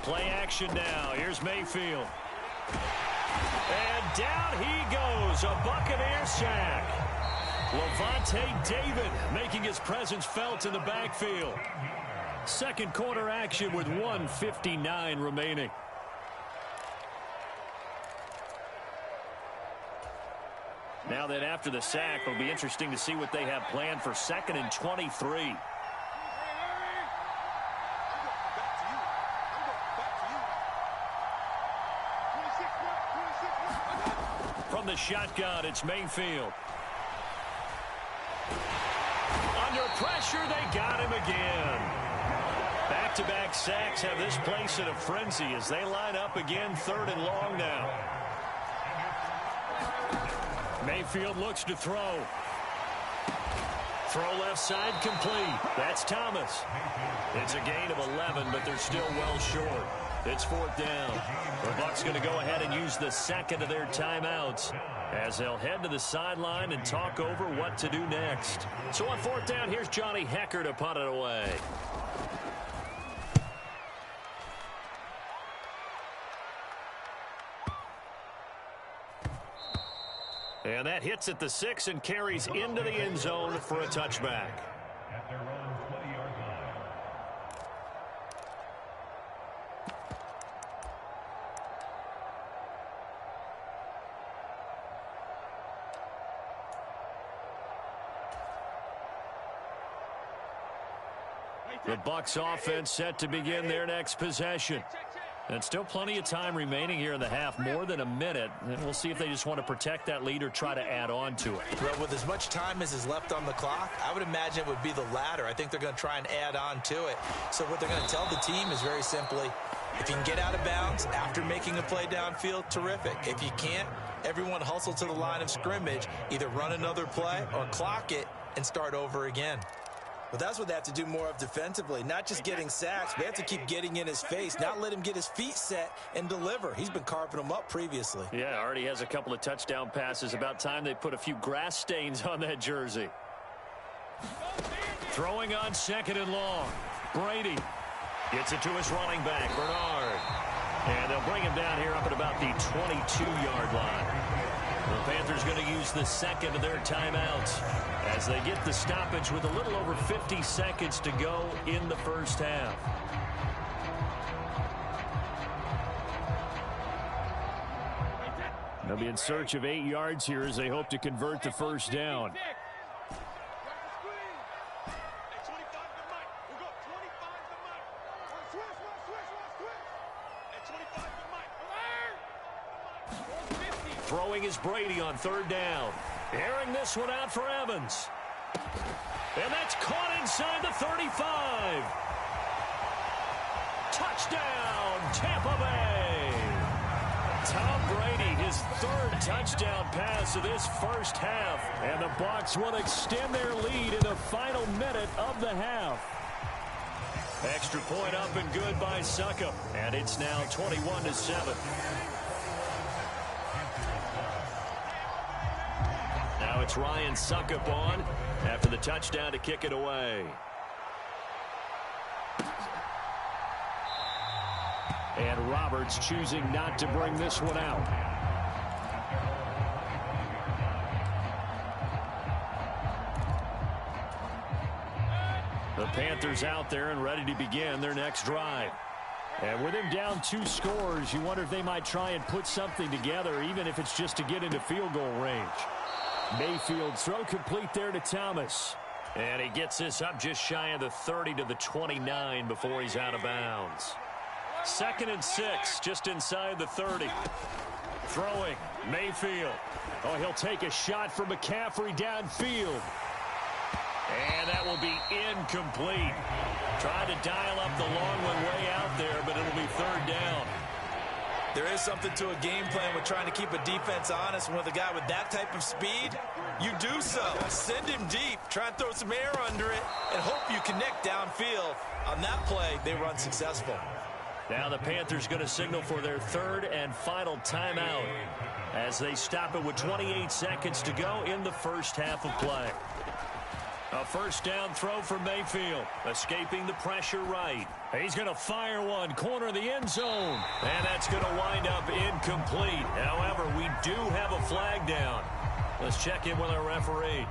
Play action now. Here's Mayfield. And down he goes. A Buccaneer sack. Levante David making his presence felt in the backfield. Second quarter action with 1:59 remaining. Now that after the sack, it'll be interesting to see what they have planned for 2nd and 23. From the shotgun, it's Mayfield. Under pressure, they got him again. Back-to-back sacks have this place in a frenzy as they line up again 3rd and long now. Mayfield looks to throw. Throw left side complete. That's Thomas. It's a gain of 11, but they're still well short. It's 4th down. The Bucs going to go ahead and use the second of their timeouts as they'll head to the sideline and talk over what to do next. So on 4th down, here's Johnny Hecker to punt it away. And that hits at the 6 and carries into the end zone for a touchback. At their own 20-yard line. The Bucs offense set to begin their next possession. And still plenty of time remaining here in the half, more than a minute. And we'll see if they just want to protect that lead or try to add on to it. Well, with as much time as is left on the clock, I would imagine it would be the latter. I think they're going to try and add on to it. So what they're going to tell the team is very simply, if you can get out of bounds after making a play downfield, terrific. If you can't, everyone hustle to the line of scrimmage, either run another play or clock it and start over again. Well, that's what they have to do more of defensively. Not just getting sacks, but they have to keep getting in his face, not let him get his feet set and deliver. He's been carving them up previously. Yeah, already has a couple of touchdown passes. About time they put a few grass stains on that jersey. Throwing on 2nd and long. Brady gets it to his running back, Bernard. And they'll bring him down here up at about the 22-yard line. The Panthers going to use the second of their timeouts as they get the stoppage with a little over 50 seconds to go in the first half. They'll be in search of 8 yards here as they hope to convert the first down. Throwing is Brady on 3rd down. Airing this one out for Evans. And that's caught inside the 35. Touchdown, Tampa Bay. Tom Brady, his 3rd touchdown pass of this first half. And the Bucs will extend their lead in the final minute of the half. Extra point up and good by Succop. And it's now 21-7. Now it's Ryan Succop on after the touchdown to kick it away. And Roberts choosing not to bring this one out. The Panthers out there and ready to begin their next drive. And with him down 2 scores, you wonder if they might try and put something together, even if it's just to get into field goal range. Mayfield throw complete there to Thomas. And he gets this up just shy of the 30 to the 29 before he's out of bounds. 2nd and 6, just inside the 30. Throwing, Mayfield. Oh, he'll take a shot from McCaffrey downfield. And that will be incomplete. Trying to dial up the long one way out there, but it'll be 3rd down. There is something to a game plan with trying to keep a defense honest. When with a guy with that type of speed, you do so. Send him deep. Try and throw some air under it and hope you connect downfield. On that play, they run successful. Now the Panthers going to signal for their 3rd and final timeout as they stop it with 28 seconds to go in the first half of play. A first down throw for Mayfield, escaping the pressure right. He's going to fire one, corner of the end zone. And that's going to wind up incomplete. However, we do have a flag down. Let's check in with our referee.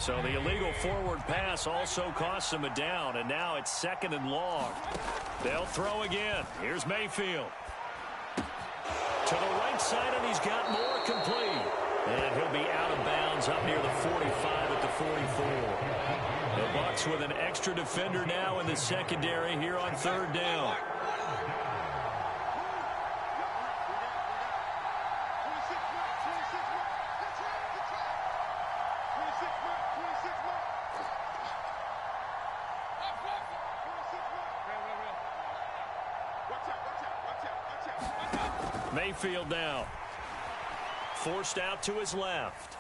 So the illegal forward pass also costs him a down, and now it's 2nd and long. They'll throw again. Here's Mayfield. To the right side, and he's got more complete. And he'll be out of bounds up near the 45 at the 44. The Bucs with an extra defender now in the secondary here on 3rd down. Mayfield now. Forced out to his left.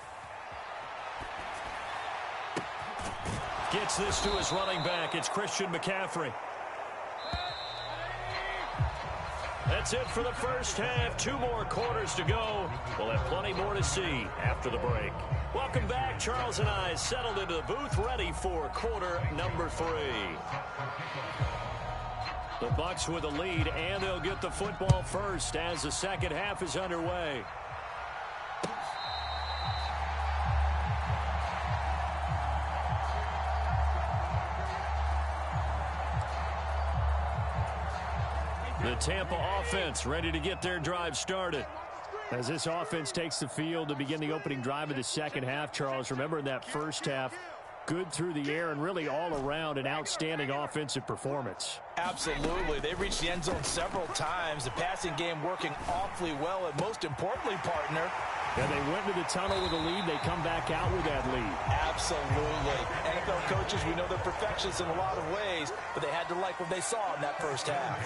Gets this to his running back. It's Christian McCaffrey. That's it for the first half. 2 more quarters to go. We'll have plenty more to see after the break. Welcome back. Charles and I settled into the booth ready for quarter number 3. The Bucs with a lead, and they'll get the football first as the second half is underway. The Tampa offense ready to get their drive started. As this offense takes the field to begin the opening drive of the second half, Charles, remember in that first half, good through the air and really all around an outstanding offensive performance. Absolutely. They reached the end zone several times. The passing game working awfully well. And most importantly, partner, And they went to the tunnel with a lead. They come back out with that lead. Absolutely. NFL coaches, we know they're perfectionists in a lot of ways, but they had to like what they saw in that first half.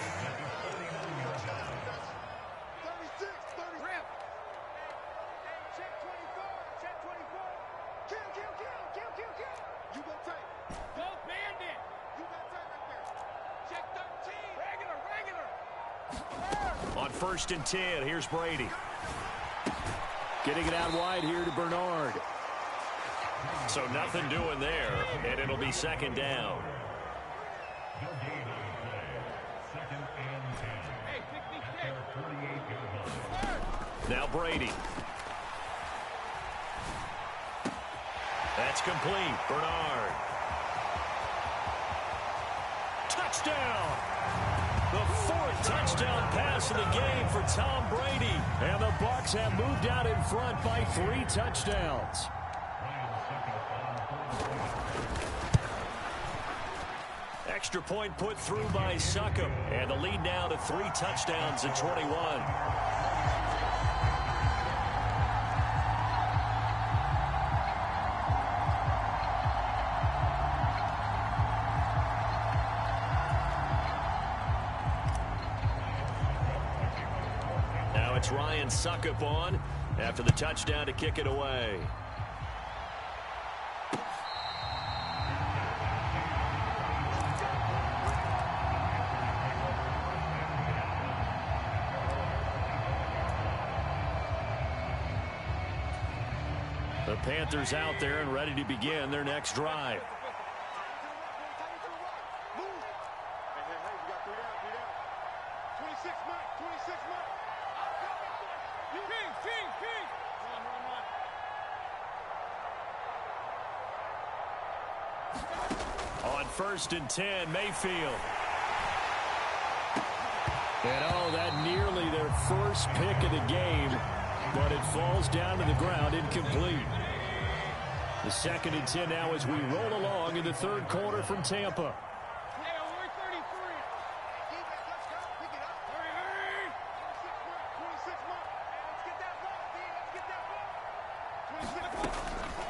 On 1st and 10, here's Brady. Getting it out wide here to Bernard. So nothing doing there, and it'll be 2nd down. Now Brady. That's complete. Bernard. Touchdown! The 4th touchdown pass of the game for Tom Brady. And the Bucs have moved out in front by 3 touchdowns. Extra point put through by Succop. And the lead now to 3 touchdowns at 21. It's Ryan Succop on after the touchdown to kick it away. The Panthers out there and ready to begin their next drive. On 1st and 10, Mayfield. And that nearly their first pick of the game, but it falls down to the ground incomplete. The 2nd and 10 now as we roll along in the 3rd quarter from Tampa.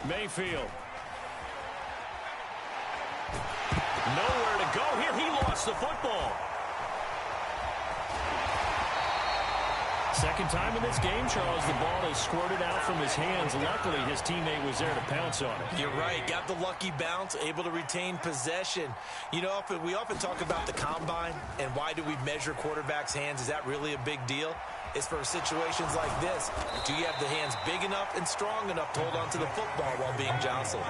Mayfield. Nowhere to go here. He lost the football. Second time in this game, Charles, the ball has squirted out from his hands. Luckily, his teammate was there to pounce on it. You're right. Got the lucky bounce, able to retain possession. You know, we often talk about the combine and why do we measure quarterbacks' hands. Is that really a big deal? It's for situations like this. Do you have the hands big enough and strong enough to hold on to the football while being jostled?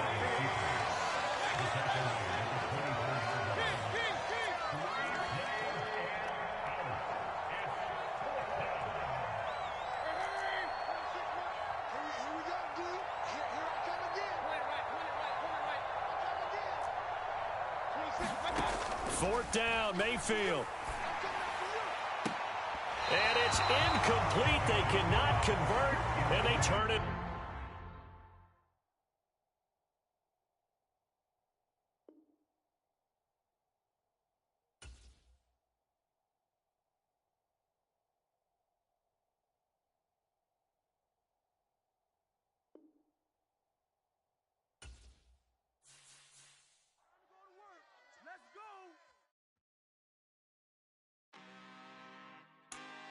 Fourth down, Mayfield. And it's incomplete. They cannot convert, and they turn it.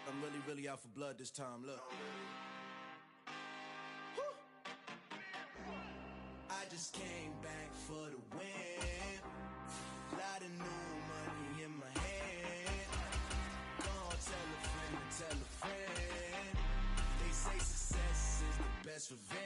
I'm really out for blood this time, look. I just came back for the win. Lot of new money in my hand. Gonna tell a friend to tell a friend. They say success is the best revenge.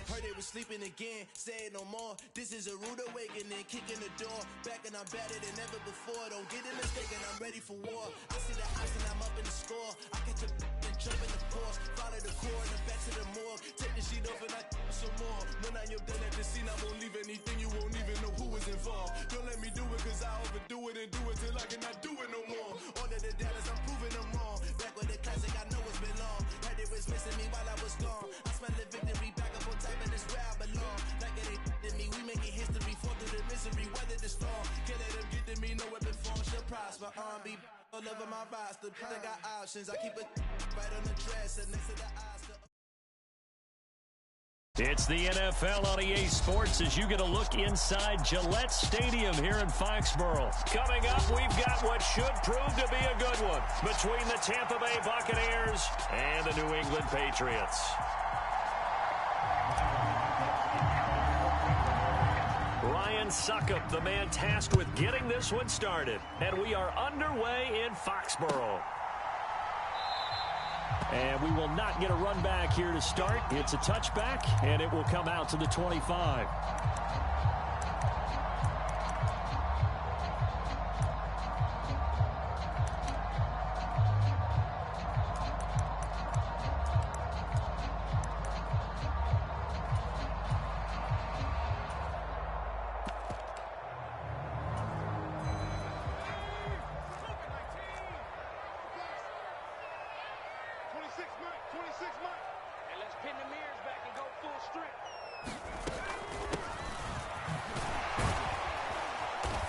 Heard they was sleeping again, say it no more. This is a rude awakening, kicking the door. Back and I'm better than ever before. Don't get it mistaken, I'm ready for war. I see the house and I'm up in the score. I catch a and jump in the force. Follow the core and the back to the morgue. Take the sheet off and I some more. When I am done at the scene, I won't leave anything. You won't even know who was involved. Don't let me do it cause I overdo it and do it till I cannot do it no more. All of the doubters, I'm proving them wrong. Back with the classic, I know it's been long. Heard it was missing me while I was gone. I smell the victory back up on top and it's where I belong. Like it ain't to me, we making history. Fall through the misery, weather the storm. Can't let them get to me, no weapon form shall prosper. Be all over my roster. I got options, I keep it right on the dresser next to the eyes. It's the NFL on EA Sports as you get a look inside Gillette Stadium here in Foxborough. Coming up, we've got what should prove to be a good one between the Tampa Bay Buccaneers and the New England Patriots. Ryan Suckup, the man tasked with getting this one started. And we are underway in Foxborough. And we will not get a run back here to start. It's a touchback, and it will come out to the 25.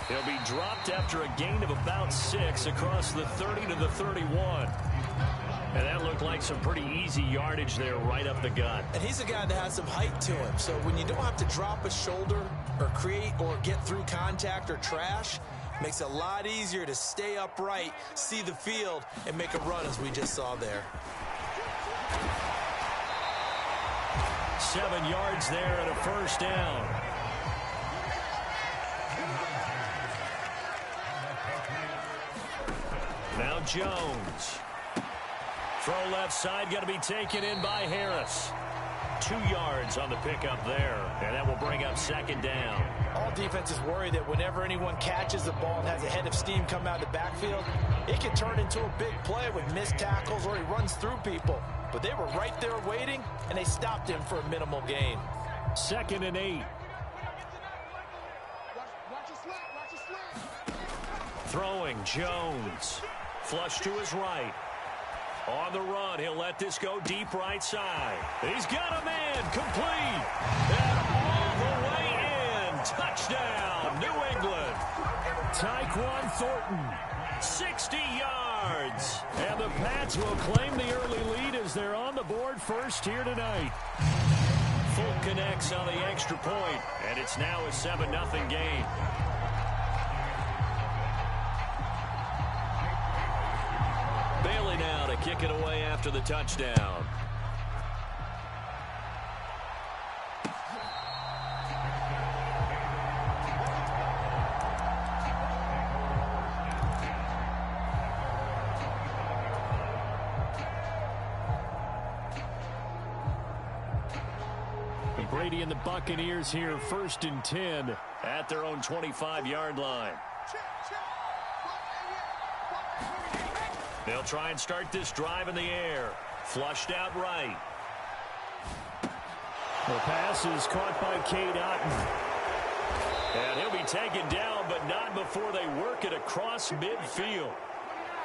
He'll be dropped after a gain of about 6 across the 30 to the 31. And that looked like some pretty easy yardage there right up the gut. And he's a guy that has some height to him. So when you don't have to drop a shoulder or create or get through contact or trash, makes it a lot easier to stay upright, see the field, and make a run as we just saw there. 7 yards there and a first down. Now Jones. Throw left side, going to be taken in by Harris. 2 yards on the pickup there, and that will bring up second down. All defenses worry that whenever anyone catches the ball and has a head of steam come out of the backfield, it can turn into a big play with missed tackles or he runs through people. But they were right there waiting, and they stopped him for a minimal gain. 2nd and 8. Throwing, Jones. Flush to his right. On the run, he'll let this go deep right side. He's got a man, complete. And all the way in. Touchdown, New England. Tyquan Thornton, 60 yards. And the Pats will claim the early lead as they're on the board first here tonight. Fulton connects on the extra point, and it's now a 7-0 game. Bailey now to kick it away after the touchdown. And Brady and the Buccaneers here, 1st and 10 at their own 25-yard line. They'll try and start this drive in the air. Flushed out right. The pass is caught by Cade Otton. And he'll be taken down, but not before they work it across midfield.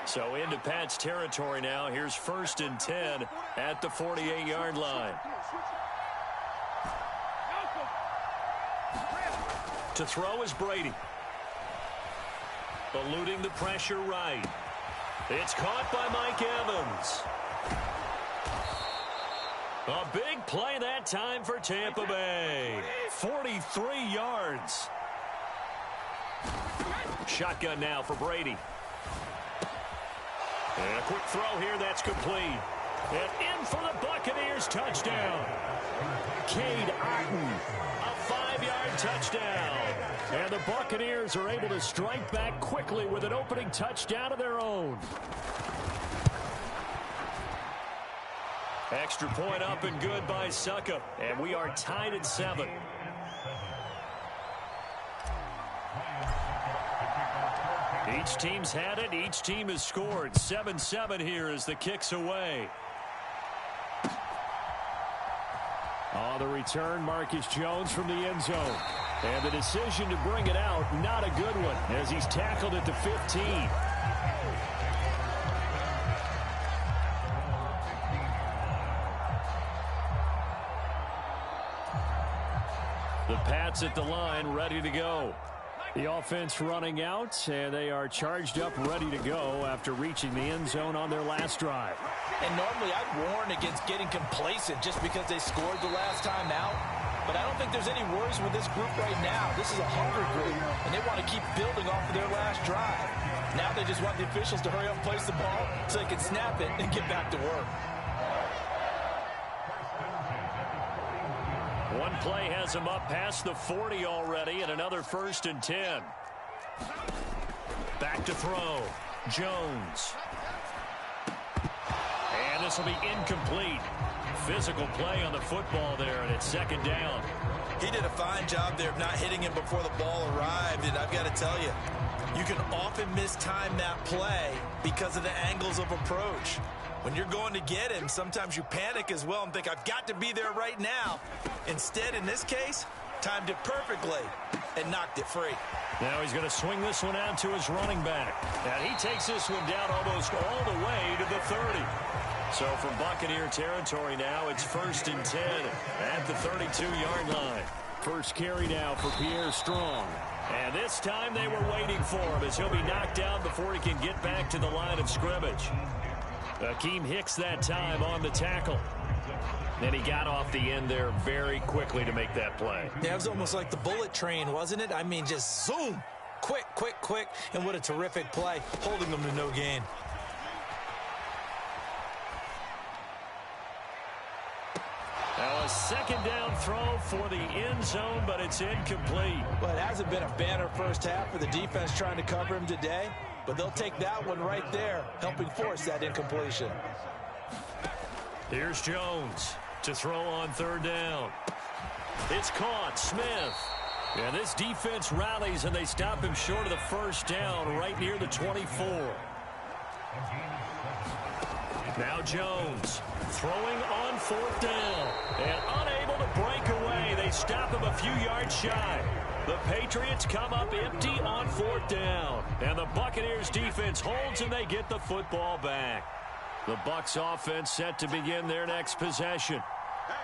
So into Pat's territory now. Here's 1st and 10 at the 48-yard line. To throw is Brady. Eluding the pressure right. It's caught by Mike Evans. A big play that time for Tampa Bay. 43 yards. Shotgun now for Brady. And a quick throw here that's complete. And in for the Buccaneers touchdown. Cade Otton, a 5-yard touchdown. And the Buccaneers are able to strike back quickly with an opening touchdown of their own. Extra point up and good by Suckup. And we are tied at 7. Each team's had it. Each team has scored. 7-7 here as the kick's away. On the return, Marcus Jones from the end zone. And the decision to bring it out, not a good one, as he's tackled at the 15. The Pats at the line, ready to go. The offense running out, and they are charged up, ready to go after reaching the end zone on their last drive. And normally I'd warn against getting complacent just because they scored the last time out. But I don't think there's any worries with this group right now. This is a hungry group, and they want to keep building off of their last drive. Now they just want the officials to hurry up and place the ball so they can snap it and get back to work. One play has him up past the 40 already, and another 1st and 10. Back to throw. Jones. And this will be incomplete. Physical play on the football there, and it's 2nd down. He did a fine job there of not hitting him before the ball arrived, and I've got to tell you, you can often mistime that play because of the angles of approach. When you're going to get him, sometimes you panic as well and think, I've got to be there right now. Instead, in this case, timed it perfectly and knocked it free. Now he's going to swing this one out to his running back. And he takes this one down almost all the way to the 30. So from Buccaneer territory now, it's 1st and 10 at the 32-yard line. First carry now for Pierre Strong. And this time they were waiting for him as he'll be knocked down before he can get back to the line of scrimmage. Akeem Hicks that time on the tackle. And he got off the end there very quickly to make that play. Yeah, it was almost like the bullet train, wasn't it? I mean, just zoom. Quick, quick, quick. And what a terrific play, holding them to no gain. Now a 2nd down throw for the end zone, but it's incomplete. Well, it hasn't been a banner first half for the defense trying to cover him today, but they'll take that one right there, helping force that incompletion. Here's Jones to throw on 3rd down. It's caught. Smith. And this defense rallies, and they stop him short of the 1st down right near the 24. Now Jones throwing on 4th down. And unable to break away. They stop him a few yards shy. The Patriots come up empty on 4th down. And the Buccaneers defense holds, and they get the football back. The Bucs offense set to begin their next possession.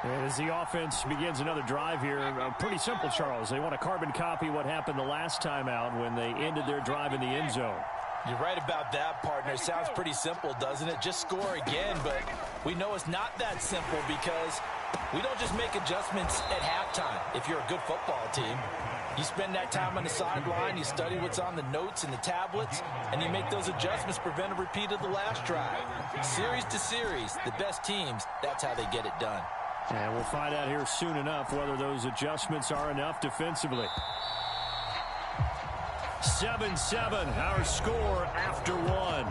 And as the offense begins another drive here, pretty simple, Charles. They want to carbon copy what happened the last time out when they ended their drive in the end zone. You're right about that, partner. It sounds pretty simple, doesn't it? Just score again, but we know it's not that simple because we don't just make adjustments at halftime if you're a good football team. You spend that time on the sideline, you study what's on the notes and the tablets, and you make those adjustments to prevent a repeat of the last drive. Series to series, the best teams, that's how they get it done. And we'll find out here soon enough whether those adjustments are enough defensively. 7-7, our score after 1.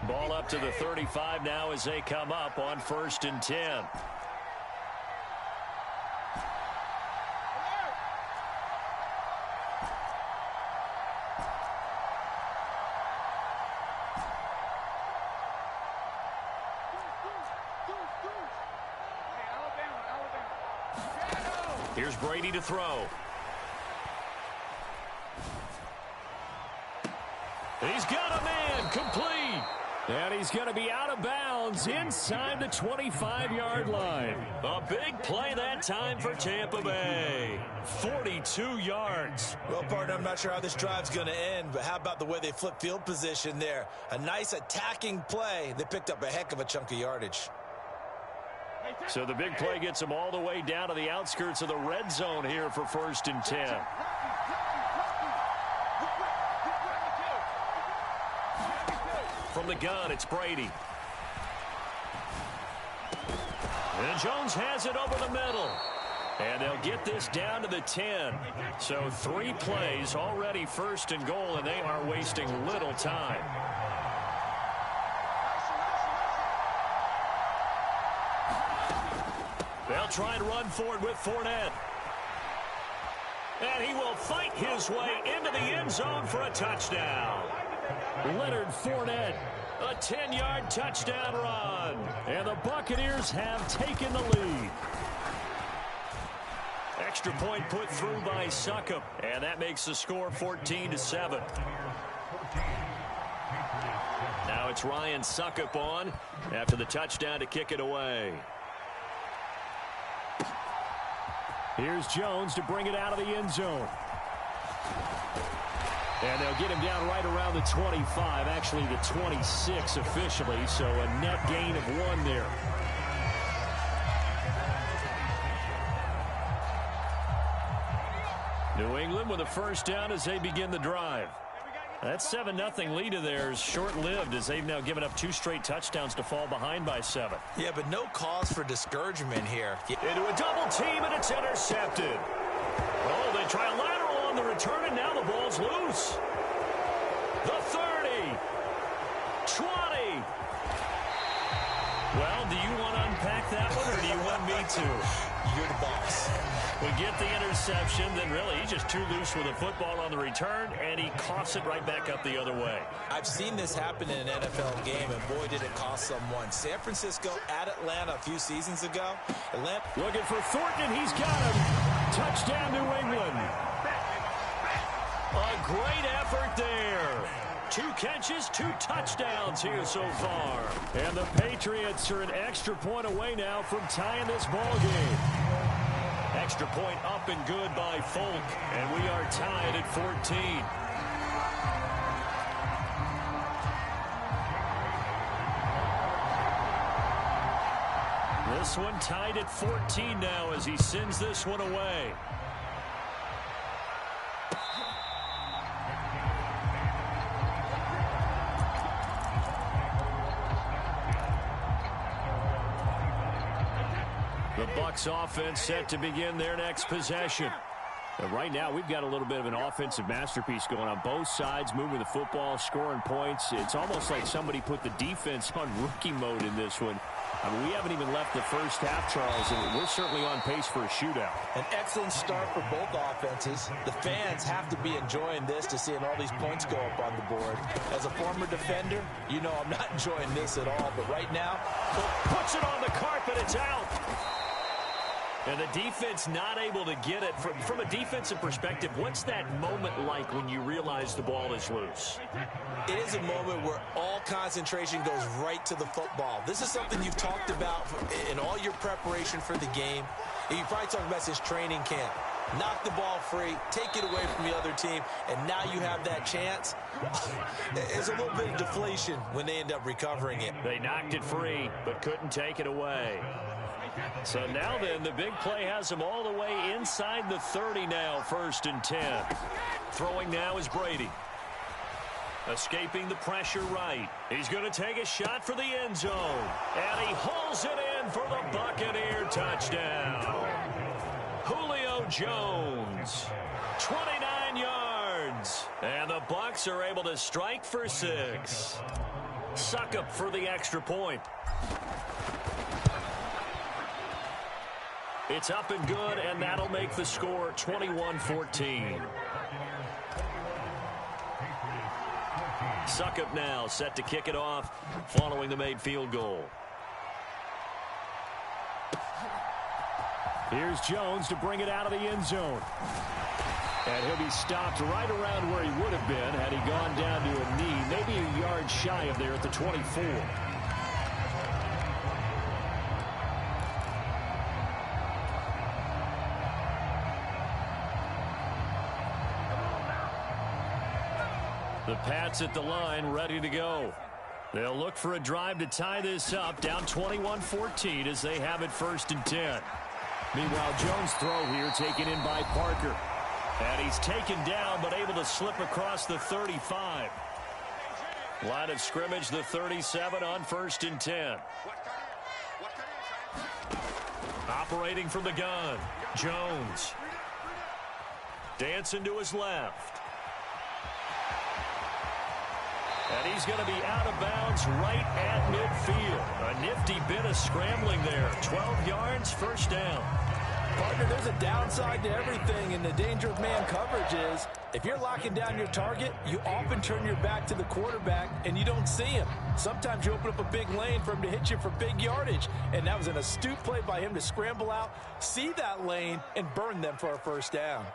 Ball up to the 35 now as they come up on 1st and 10. Here's Brady to throw. He's got a man, complete. And he's going to be out of bounds inside the 25-yard line. A big play that time for Tampa Bay. 42 yards. Well, partner, I'm not sure how this drive's going to end, but how about the way they flip field position there? A nice attacking play. They picked up a heck of a chunk of yardage. So the big play gets them all the way down to the outskirts of the red zone here for 1st and 10. From the gun, it's Brady. And Jones has it over the middle. And they'll get this down to the 10. So 3 plays already 1st and goal, and they are wasting little time. They'll try and run forward with Fournette. And he will fight his way into the end zone for a touchdown. Leonard Fournette, a 10-yard touchdown run. And the Buccaneers have taken the lead. Extra point put through by Succop. And that makes the score 14-7. it's Ryan Suckup on after the touchdown to kick it away. Here's Jones to bring it out of the end zone. And they'll get him down right around the 25, actually the 26 officially, so a net gain of 1 there. New England with a first down as they begin the drive. That 7-0 lead of theirs short-lived as they've now given up 2 straight touchdowns to fall behind by 7. Yeah, but no cause for discouragement here. Into a double team, and it's intercepted. Oh, they try a lateral on the return, and now the ball's loose. The 30. 20. Well, do you want to unpack that one, or do you want me to? You're the boss. We get the interception, then really he's just too loose with a football on the return, and he coughs it right back up the other way. I've seen this happen in an NFL game, and boy, did it cost someone. San Francisco at Atlanta a few seasons ago. Atlanta looking for Thornton, and he's got him. Touchdown, New England. A great effort there. 2 catches, 2 touchdowns here so far. And the Patriots are an extra point away now from tying this ball game. Extra point up and good by Folk, and we are tied at 14. This one tied at 14 now as he sends this one away. The Bucs offense set to begin their next possession. And right now, we've got a little bit of an offensive masterpiece going on both sides, moving the football, scoring points. It's almost like somebody put the defense on rookie mode in this one. I mean, we haven't even left the first half, Charles, and we're certainly on pace for a shootout. An excellent start for both offenses. The fans have to be enjoying this to seeing all these points go up on the board. As a former defender, you know I'm not enjoying this at all. But right now, puts it on the carpet. It's out. And the defense not able to get it. From a defensive perspective, what's that moment like when you realize the ball is loose? It is a moment where all concentration goes right to the football. This is something you've talked about in all your preparation for the game. And you probably talked about since training camp. Knock the ball free, take it away from the other team, and now you have that chance. There's a little bit of deflation when they end up recovering it. They knocked it free, but couldn't take it away. So now then, the big play has him all the way inside the 30 now, 1st and 10. Throwing now is Brady. Escaping the pressure right. He's going to take a shot for the end zone. And he hauls it in for the Buccaneer touchdown. Julio Jones, 29 yards. And the Bucs are able to strike for 6. Suckup for the extra point. It's up and good, and that'll make the score 21-14. Suckup now set to kick it off following the made field goal. Here's Jones to bring it out of the end zone. And he'll be stopped right around where he would have been had he gone down to a knee, maybe a yard shy of there at the 24. The Pats at the line, ready to go. They'll look for a drive to tie this up, down 21-14 as they have it 1st and 10. Meanwhile, Jones' throw here taken in by Parker. And he's taken down, but able to slip across the 35. Line of scrimmage, the 37 on 1st and 10. Operating from the gun, Jones. Dancing to his left. And he's going to be out of bounds right at midfield. A nifty bit of scrambling there. 12 yards, 1st down. Partner, there's a downside to everything, and the danger of man coverage is if you're locking down your target, you often turn your back to the quarterback and you don't see him. Sometimes you open up a big lane for him to hit you for big yardage, and that was an astute play by him to scramble out, see that lane, and burn them for a 1st down.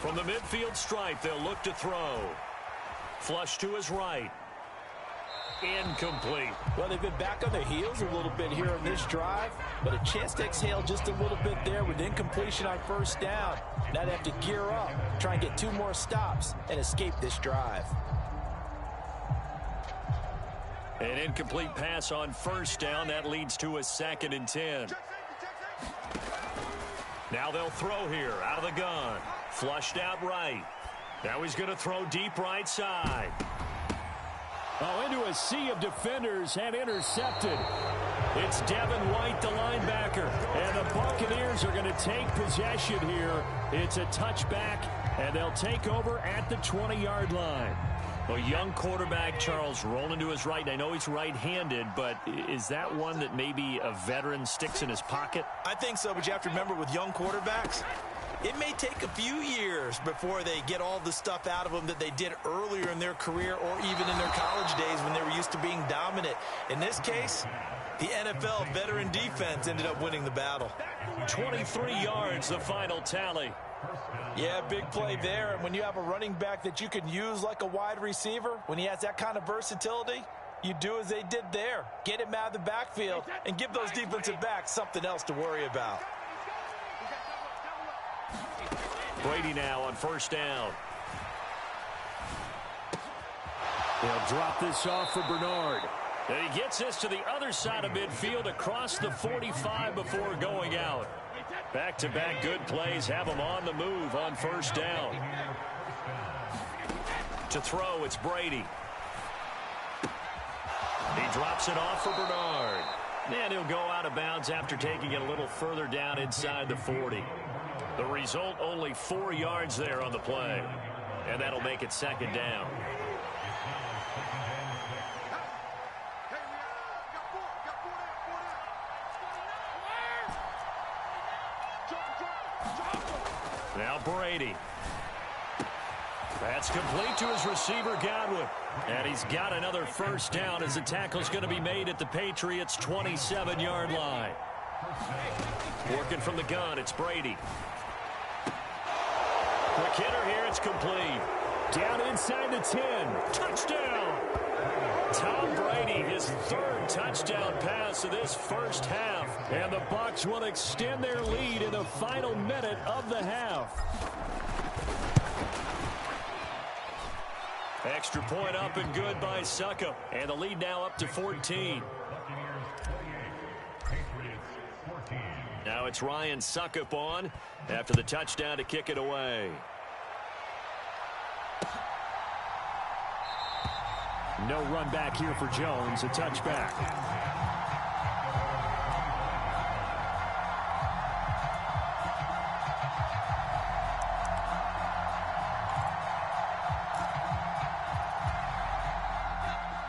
From the midfield stripe, they'll look to throw. Flush to his right. incomplete. Well, they've been back on their heels a little bit here on this drive, but a chance to exhale just a little bit there with incompletion on first down. Now they have to gear up, try and get 2 more stops, and escape this drive. An incomplete pass on first down. That leads to a 2nd and 10. Now they'll throw here out of the gun. Flushed out right. Now he's going to throw deep right side. Oh, into a sea of defenders and intercepted. It's Devin White, the linebacker. And the Buccaneers are going to take possession here. It's a touchback, and they'll take over at the 20-yard line. A young quarterback, Charles, rolling to his right. I know he's right-handed, but is that one that maybe a veteran sticks in his pocket? I think so, but you have to remember with young quarterbacks, it may take a few years before they get all the stuff out of them that they did earlier in their career or even in their college days when they were used to being dominant. In this case, the NFL veteran defense ended up winning the battle. 23 yards, the final tally. Yeah, big play there. And when you have a running back that you can use like a wide receiver, when he has that kind of versatility, you do as they did there. Get him out of the backfield and give those defensive backs something else to worry about. Brady now on first down. They'll drop this off for Bernard. And he gets this to the other side of midfield across the 45 before going out. Back-to-back good plays have him on the move on first down. To throw, it's Brady. He drops it off for Bernard. And he'll go out of bounds after taking it a little further down inside the 40. The result, only 4 yards there on the play. And that'll make it 2nd down. Now Brady. That's complete to his receiver, Godwin. And he's got another first down as the tackle's going to be made at the Patriots' 27-yard line. Working from the gun, it's Brady. Quick hitter here, it's complete. Down inside the 10. Touchdown! Tom Brady, his 3rd touchdown pass of this first half. And the Bucs will extend their lead in the final minute of the half. Extra point up and good by Succop. And the lead now up to 14. Now it's Ryan Succop on after the touchdown to kick it away. No run back here for Jones. A touchback.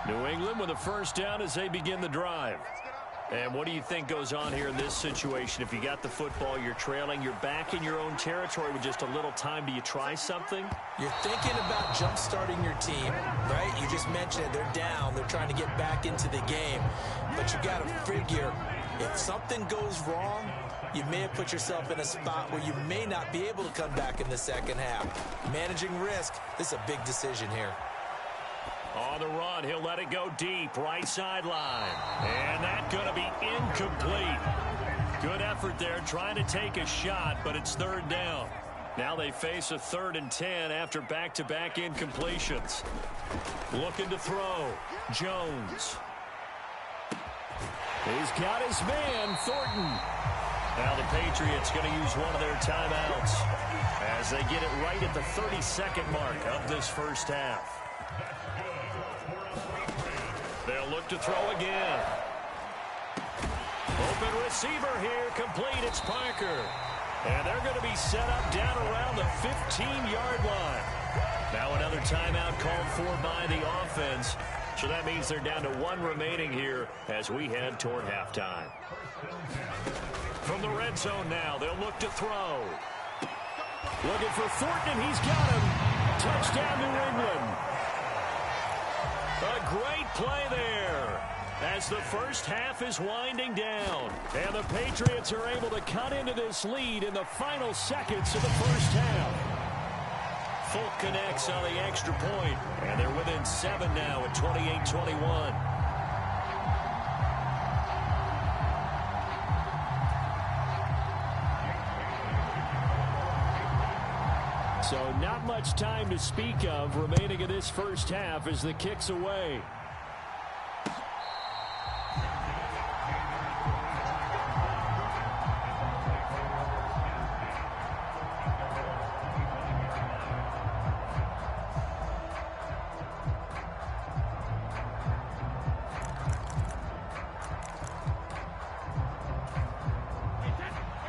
New England with a first down as they begin the drive. And what do you think goes on here in this situation? If you got the football, you're trailing, you're back in your own territory with just a little time. Do you try something? You're thinking about jump-starting your team, right? You just mentioned it. They're down. They're trying to get back into the game. But you got to figure, if something goes wrong, you may have put yourself in a spot where you may not be able to come back in the second half. Managing risk, this is a big decision here. On the run, he'll let it go deep, right sideline. And that's going to be incomplete. Good effort there, trying to take a shot, but it's 3rd down. Now they face a 3rd and 10 after back-to-back incompletions. Looking to throw, Jones. He's got his man, Thornton. Now the Patriots going to use one of their timeouts as they get it right at the 32nd mark of this first half. They'll look to throw again. Open receiver here, complete, it's Parker. And they're going to be set up down around the 15-yard line. Now another timeout called for by the offense. So that means they're down to 1 remaining here as we head toward halftime. From the red zone now, they'll look to throw. Looking for Thornton, he's got him. Touchdown, New England. A great play there as the first half is winding down. And the Patriots are able to cut into this lead in the final seconds of the first half. Folk connects on the extra point, and they're within 7 now at 28-21. So not much time to speak of remaining in this first half as the kick's away.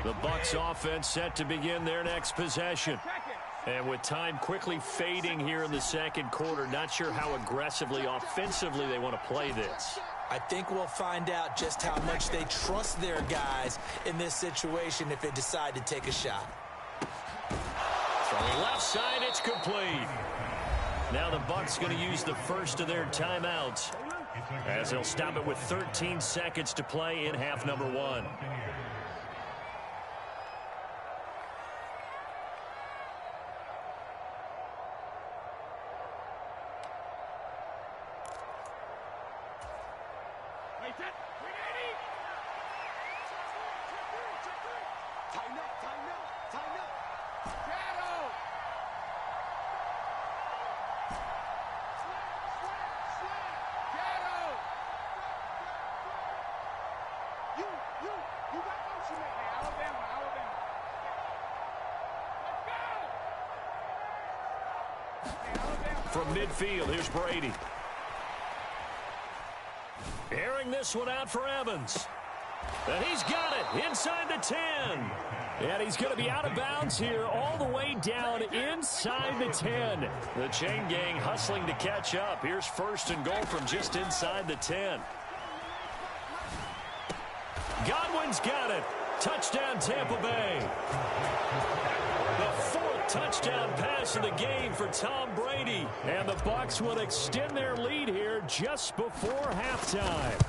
The Bucs offense set to begin their next possession. And with time quickly fading here in the second quarter, not sure how aggressively, offensively they want to play this. I think we'll find out just how much they trust their guys in this situation if they decide to take a shot. From the left side, it's complete. Now the Bucs going to use the first of their timeouts as they'll stop it with 13 seconds to play in half number 1. From midfield, here's Brady. Airing this one out for Evans. And he's got it inside the 10. And he's going to be out of bounds here all the way down inside the 10. The chain gang hustling to catch up. Here's first and goal from just inside the 10. Godwin's got it. Touchdown, Tampa Bay. The fourth touchdown pass of the game for Tom Brady. And the Bucs will extend their lead here just before halftime.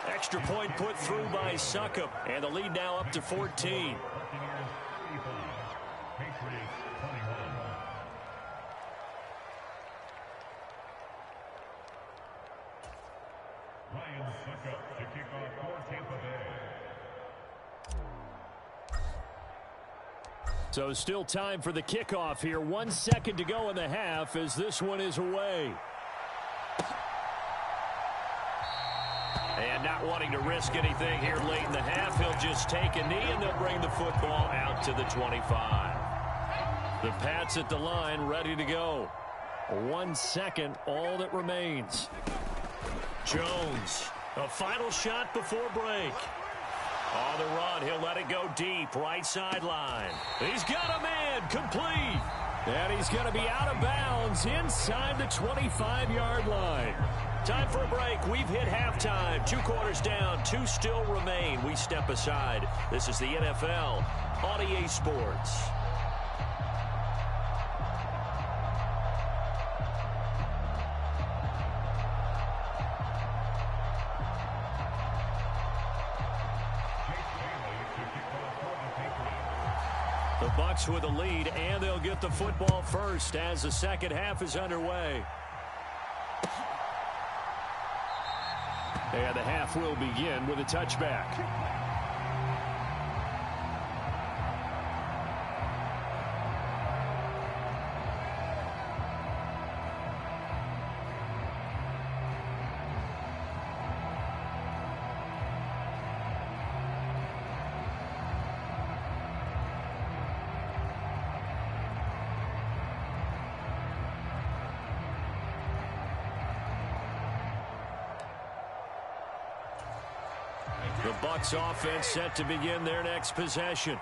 Extra point put through by Succop. And the lead now up to 14. So still time for the kickoff here. 1 second to go in the half as this one is away. And not wanting to risk anything here late in the half, he'll just take a knee and they'll bring the football out to the 25. The Pats at the line ready to go. 1 second, all that remains. Jones, a final shot before break. On the run, he'll let it go deep, right sideline. He's got a man, complete. And he's going to be out of bounds inside the 25-yard line. Time for a break. We've hit halftime. 2 quarters down, 2 still remain. We step aside. This is the NFL on EA Sports. The Bucs with a lead, and they'll get the football first as the second half is underway. And the half will begin with a touchback. The Bucs offense set to begin their next possession.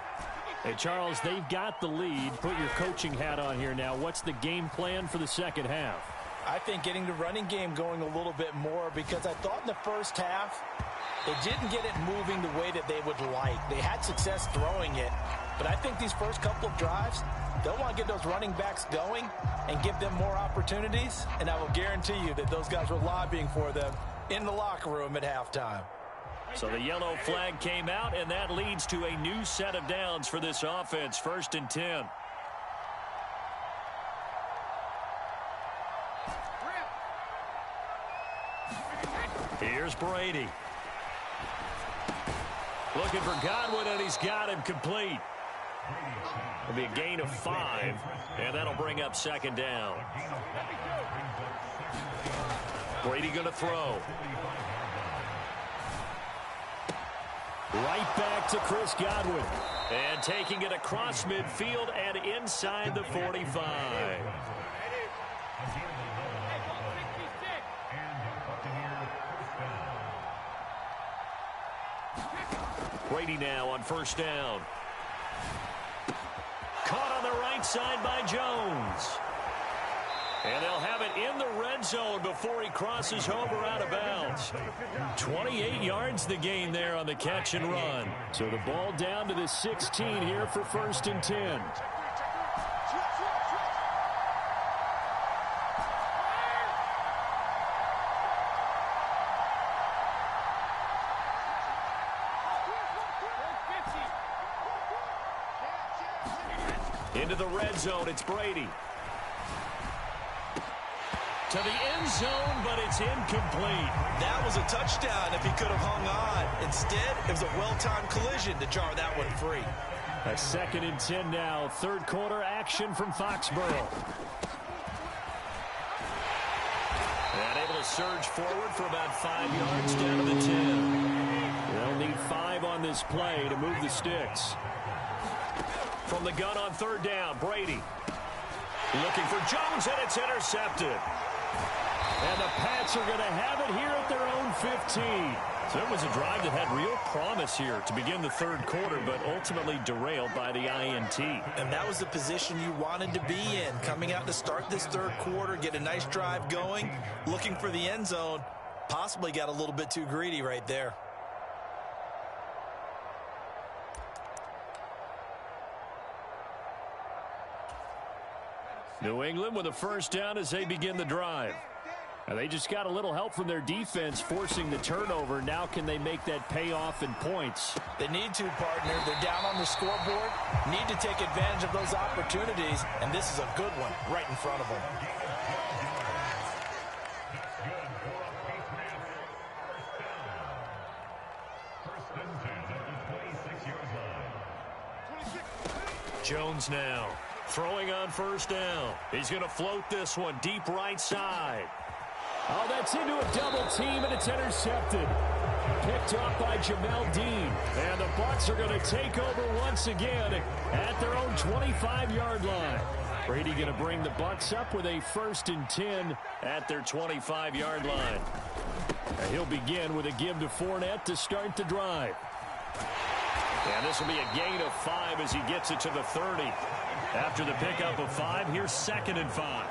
Hey, Charles, they've got the lead. Put your coaching hat on here now. What's the game plan for the second half? I think getting the running game going a little bit more, because I thought in the first half they didn't get it moving the way that they would like. They had success throwing it, but I think these first couple of drives, they'll want to get those running backs going and give them more opportunities, and I will guarantee you that those guys were lobbying for them in the locker room at halftime. So the yellow flag came out, and that leads to a new set of downs for this offense. 1st and 10. Here's Brady. Looking for Godwin, and he's got him complete. It'll be a gain of 5, and that'll bring up second down. Brady going to throw. Right back to Chris Godwin. And taking it across midfield and inside the 45. Brady now on first down. Caught on the right side by Jones. And they'll have it in the red zone before he crosses over out of bounds. 28 yards the gain there on the catch and run. So the ball down to the 16 here for 1st and 10. Into the red zone, it's Brady. To the end zone, but it's incomplete. That was a touchdown if he could have hung on. Instead, it was a well-timed collision to jar that one free. A 2nd and 10 now. 3rd quarter action from Foxborough. And able to surge forward for about 5 yards down to the 10. They'll need 5 on this play to move the sticks. From the gun on 3rd down, Brady. Looking for Jones, and it's intercepted. And the Pats are going to have it here at their own 15. So it was a drive that had real promise here to begin the 3rd quarter, but ultimately derailed by the INT. And that was the position you wanted to be in. Coming out to start this 3rd quarter, get a nice drive going, looking for the end zone. Possibly got a little bit too greedy right there. New England with a first down as they begin the drive. And they just got a little help from their defense forcing the turnover. Now can they make that pay off in points? They need to, partner. They're down on the scoreboard. Need to take advantage of those opportunities. And this is a good one right in front of them. Jones now throwing on first down. He's going to float this one deep right side. Oh, that's into a double team, and it's intercepted. Picked off by Jamel Dean. And the Bucs are going to take over once again at their own 25-yard line. Brady going to bring the Bucs up with a 1st and 10 at their 25-yard line. And he'll begin with a give to Fournette to start the drive. And this will be a gain of 5 as he gets it to the 30. After the pickup of 5, here's 2nd and 5.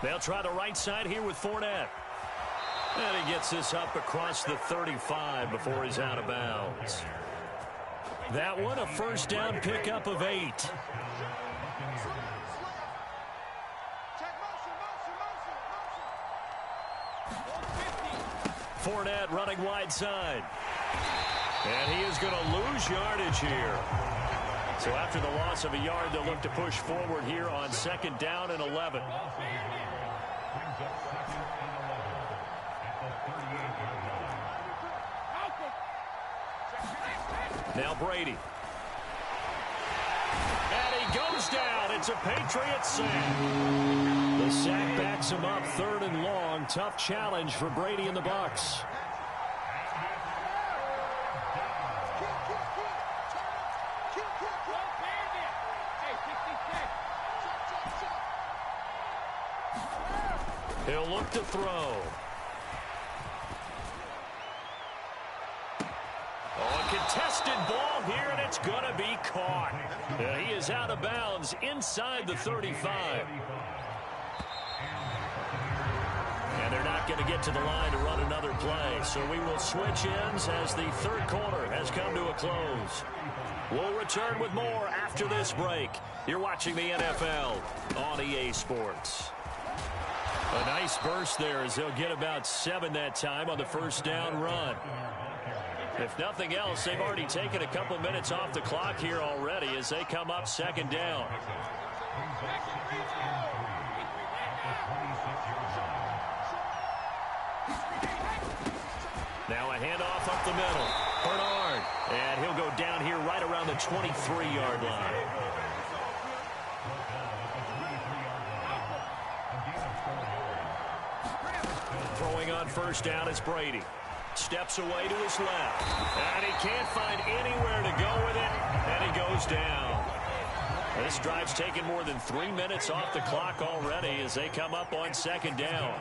They'll try the right side here with Fournette. And he gets this up across the 35 before he's out of bounds. That one, a first down pickup of 8. Fournette running wide side. And he is going to lose yardage here. So after the loss of a yard, they'll look to push forward here on 2nd down and 11. Now Brady. And he goes down. It's a Patriots sack. The sack backs him up 3rd and long. Tough challenge for Brady and the Bucs. He'll look to throw. Oh, a contested ball here, and it's going to be caught. And he is out of bounds inside the 35. And they're not going to get to the line to run another play. So we will switch ends as the 3rd quarter has come to a close. We'll return with more after this break. You're watching the NFL on EA Sports. A nice burst there as they'll get about 7 that time on the first down run. If nothing else, they've already taken a couple minutes off the clock here already as they come up 2nd down. Now a handoff up the middle. Bernard. And he'll go down here right around the 23-yard line. Throwing on first down is Brady. Steps away to his left. And he can't find anywhere to go with it. And he goes down. This drive's taken more than 3 minutes off the clock already as they come up on second down.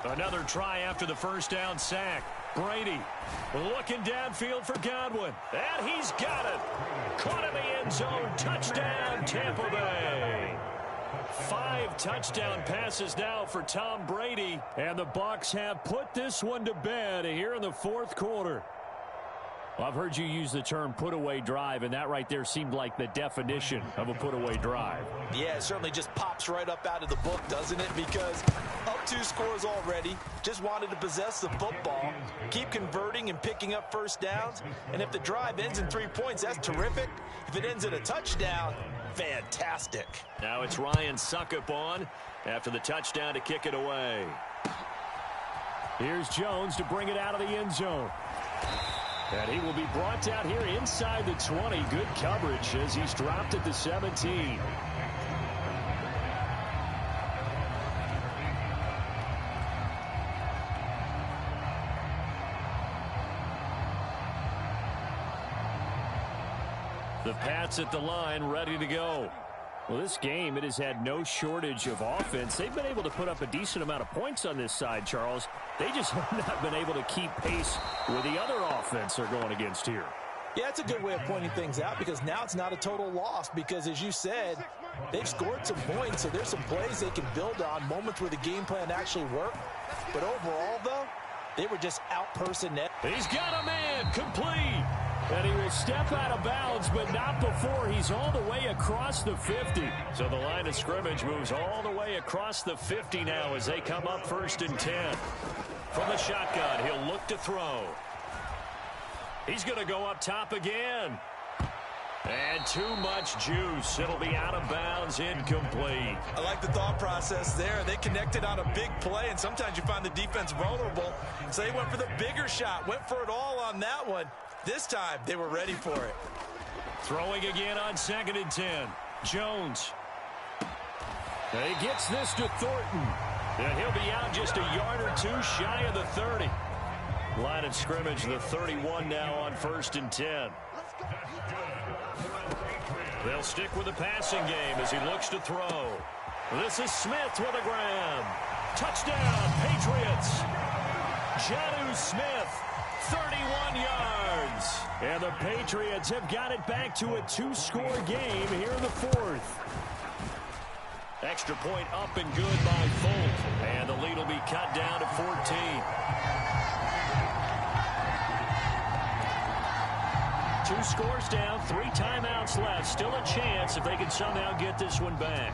Another try after the first down sack. Brady looking downfield for Godwin. And he's got it. Caught in the end zone. Touchdown, Tampa Bay. 5 touchdown passes now for Tom Brady. And the Bucs have put this one to bed here in the fourth quarter. Well, I've heard you use the term put-away drive, and that right there seemed like the definition of a put-away drive. Yeah, it certainly just pops right up out of the book, doesn't it? Because up 2 scores already, just wanted to possess the football, keep converting and picking up first downs. And if the drive ends in 3 points, that's terrific. If it ends in a touchdown, fantastic. Now it's Ryan Suckup on after the touchdown to kick it away. Here's Jones to bring it out of the end zone. And he will be brought down here inside the 20. Good coverage as he's dropped at the 17. The Pats at the line ready to go. Well, this game, it has had no shortage of offense. They've been able to put up a decent amount of points on this side, Charles. They just have not been able to keep pace with the other offense they're going against here. Yeah, it's a good way of pointing things out because now it's not a total loss because, as you said, they've scored some points, so there's some plays they can build on, moments where the game plan actually worked. But overall, though, they were just out-personnel. He's got a man complete. And he will step out of bounds, but not before he's all the way across the 50. So the line of scrimmage moves all the way across the 50 now as they come up 1st and 10. From the shotgun, he'll look to throw. He's going to go up top again. And too much juice. It'll be out of bounds, incomplete. I like the thought process there. They connected on a big play, and sometimes you find the defense vulnerable. So they went for the bigger shot, went for it all on that one. This time, they were ready for it. Throwing again on 2nd and 10. Jones. And he gets this to Thornton. And he'll be out just a yard or 2 shy of the 30. Line of scrimmage, the 31 now on 1st and 10. They'll stick with the passing game as he looks to throw. This is Smith with a grab. Touchdown, Patriots. Jonnu Smith, 31 yards. And the Patriots have got it back to a 2-score game here in the 4th. Extra point up and good by Folk. And the lead will be cut down to 14. Two scores down, 3 timeouts left. Still a chance if they can somehow get this one back.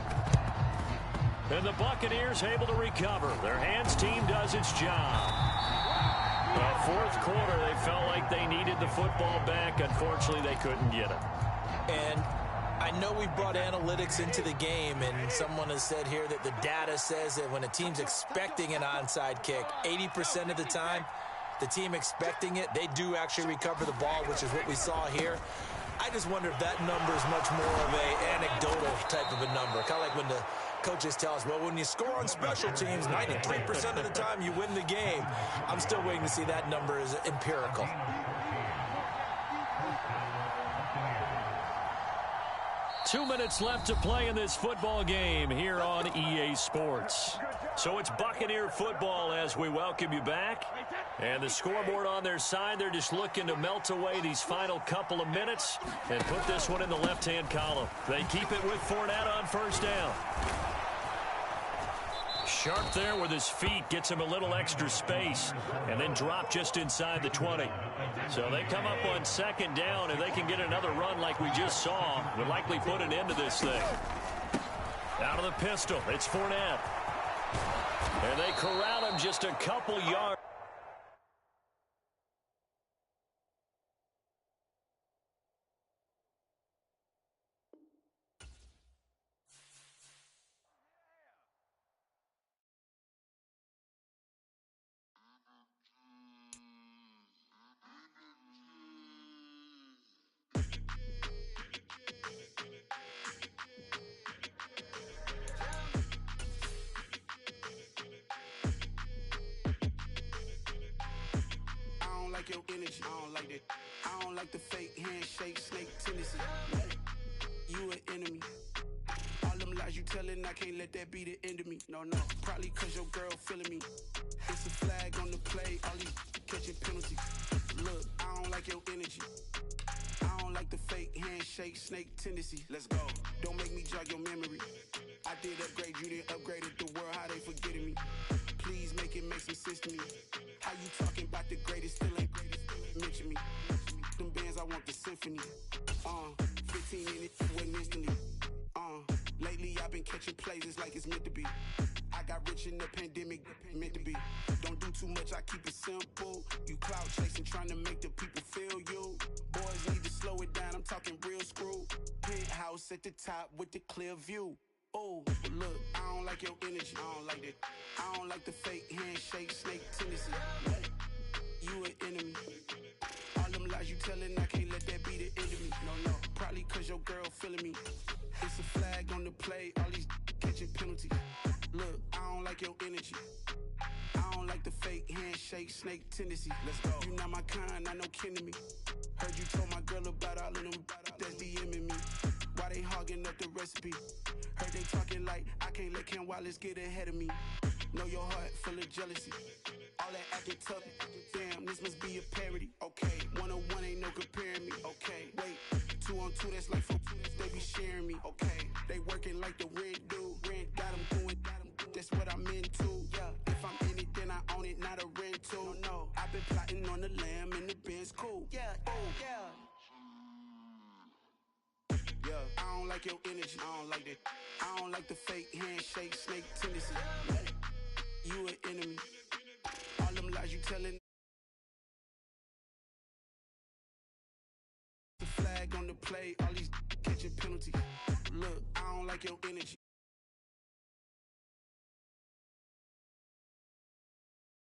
And the Buccaneers able to recover. Their hands team does its job. Well, 4th quarter, they felt like they needed the football back. Unfortunately, they couldn't get it. And I know we brought analytics into the game, and someone has said here that the data says that when a team's expecting an onside kick, 80% of the time, the team expecting it, they do actually recover the ball, which is what we saw here. I just wonder if that number is much more of a anecdotal type of a number. Kind of like when the coaches tell us, well, when you score on special teams, 93% of the time you win the game. I'm still waiting to see that number is empirical. Two minutes left to play in this football game here on EA Sports. So it's Buccaneer football as we welcome you back. And the scoreboard on their side, they're just looking to melt away these final couple of minutes and put this one in the left-hand column. They keep it with Fournette on first down. Sharp there with his feet, gets him a little extra space, and then drop just inside the 20. So they come up on second down, and they can get another run like we just saw. Would likely put an end to this thing. Out of the pistol, it's Fournette. And they corral him just a couple yards. energy. I don't like that. I don't like the fake handshake, snake tendency. You an enemy. All them lies you telling, I can't let that be the end of me. No, no. Probably cause your girl feeling me. It's a flag on the play, all these catching penalties. Look, I don't like your energy. I don't like the fake handshake, snake tendency. Let's go. Don't make me jog your memory. I did upgrade, you didn't upgrade it. The world, how they forgetting me. Please make some sense to me. How you talking about the greatest, still ain't mention me. Them bands, I want the symphony. 15 minutes, went instantly. Lately I've been catching plays, it's like it's meant to be. I got rich in the pandemic, meant to be. Don't do too much, I keep it simple. You clout chasing, trying to make the people feel you. Boys need to slow it down, I'm talking real screw. Penthouse at the top with the clear view. Oh, look, I don't like your energy. I don't like that. I don't like the fake handshake, snake tendency. You an enemy. All them lies you telling, I can't let that be the end of me. No, no, probably cause your girl feeling me. It's a flag on the play, all these catching penalties. Look, I don't like your energy. I don't like the fake handshake, snake tendency. Let's go. You not my kind, I know kin to me. Heard you told my girl about all of them that's DMing me. Why they hogging up the recipe? Heard they talking like I can't let Ken Wallace get ahead of me. Know your heart full of jealousy. All that acting tough, damn, this must be a parody. Okay, 1-on-1 ain't no comparing me. Okay, wait, 2-on-2, that's like 4, they be sharing me. Okay, they working like the rent do. Rent got them doing, that's what I'm into. Yeah, if I'm in it, then I own it, not a rental. No, I've been plotting on the lamb and the Benz cool. Yeah, yeah. Yeah, I don't like your energy. I don't like that. I don't like the fake handshake, snake tendency. You an enemy. All them lies you telling. The flag on the play, all these catching penalties. Look, I don't like your energy.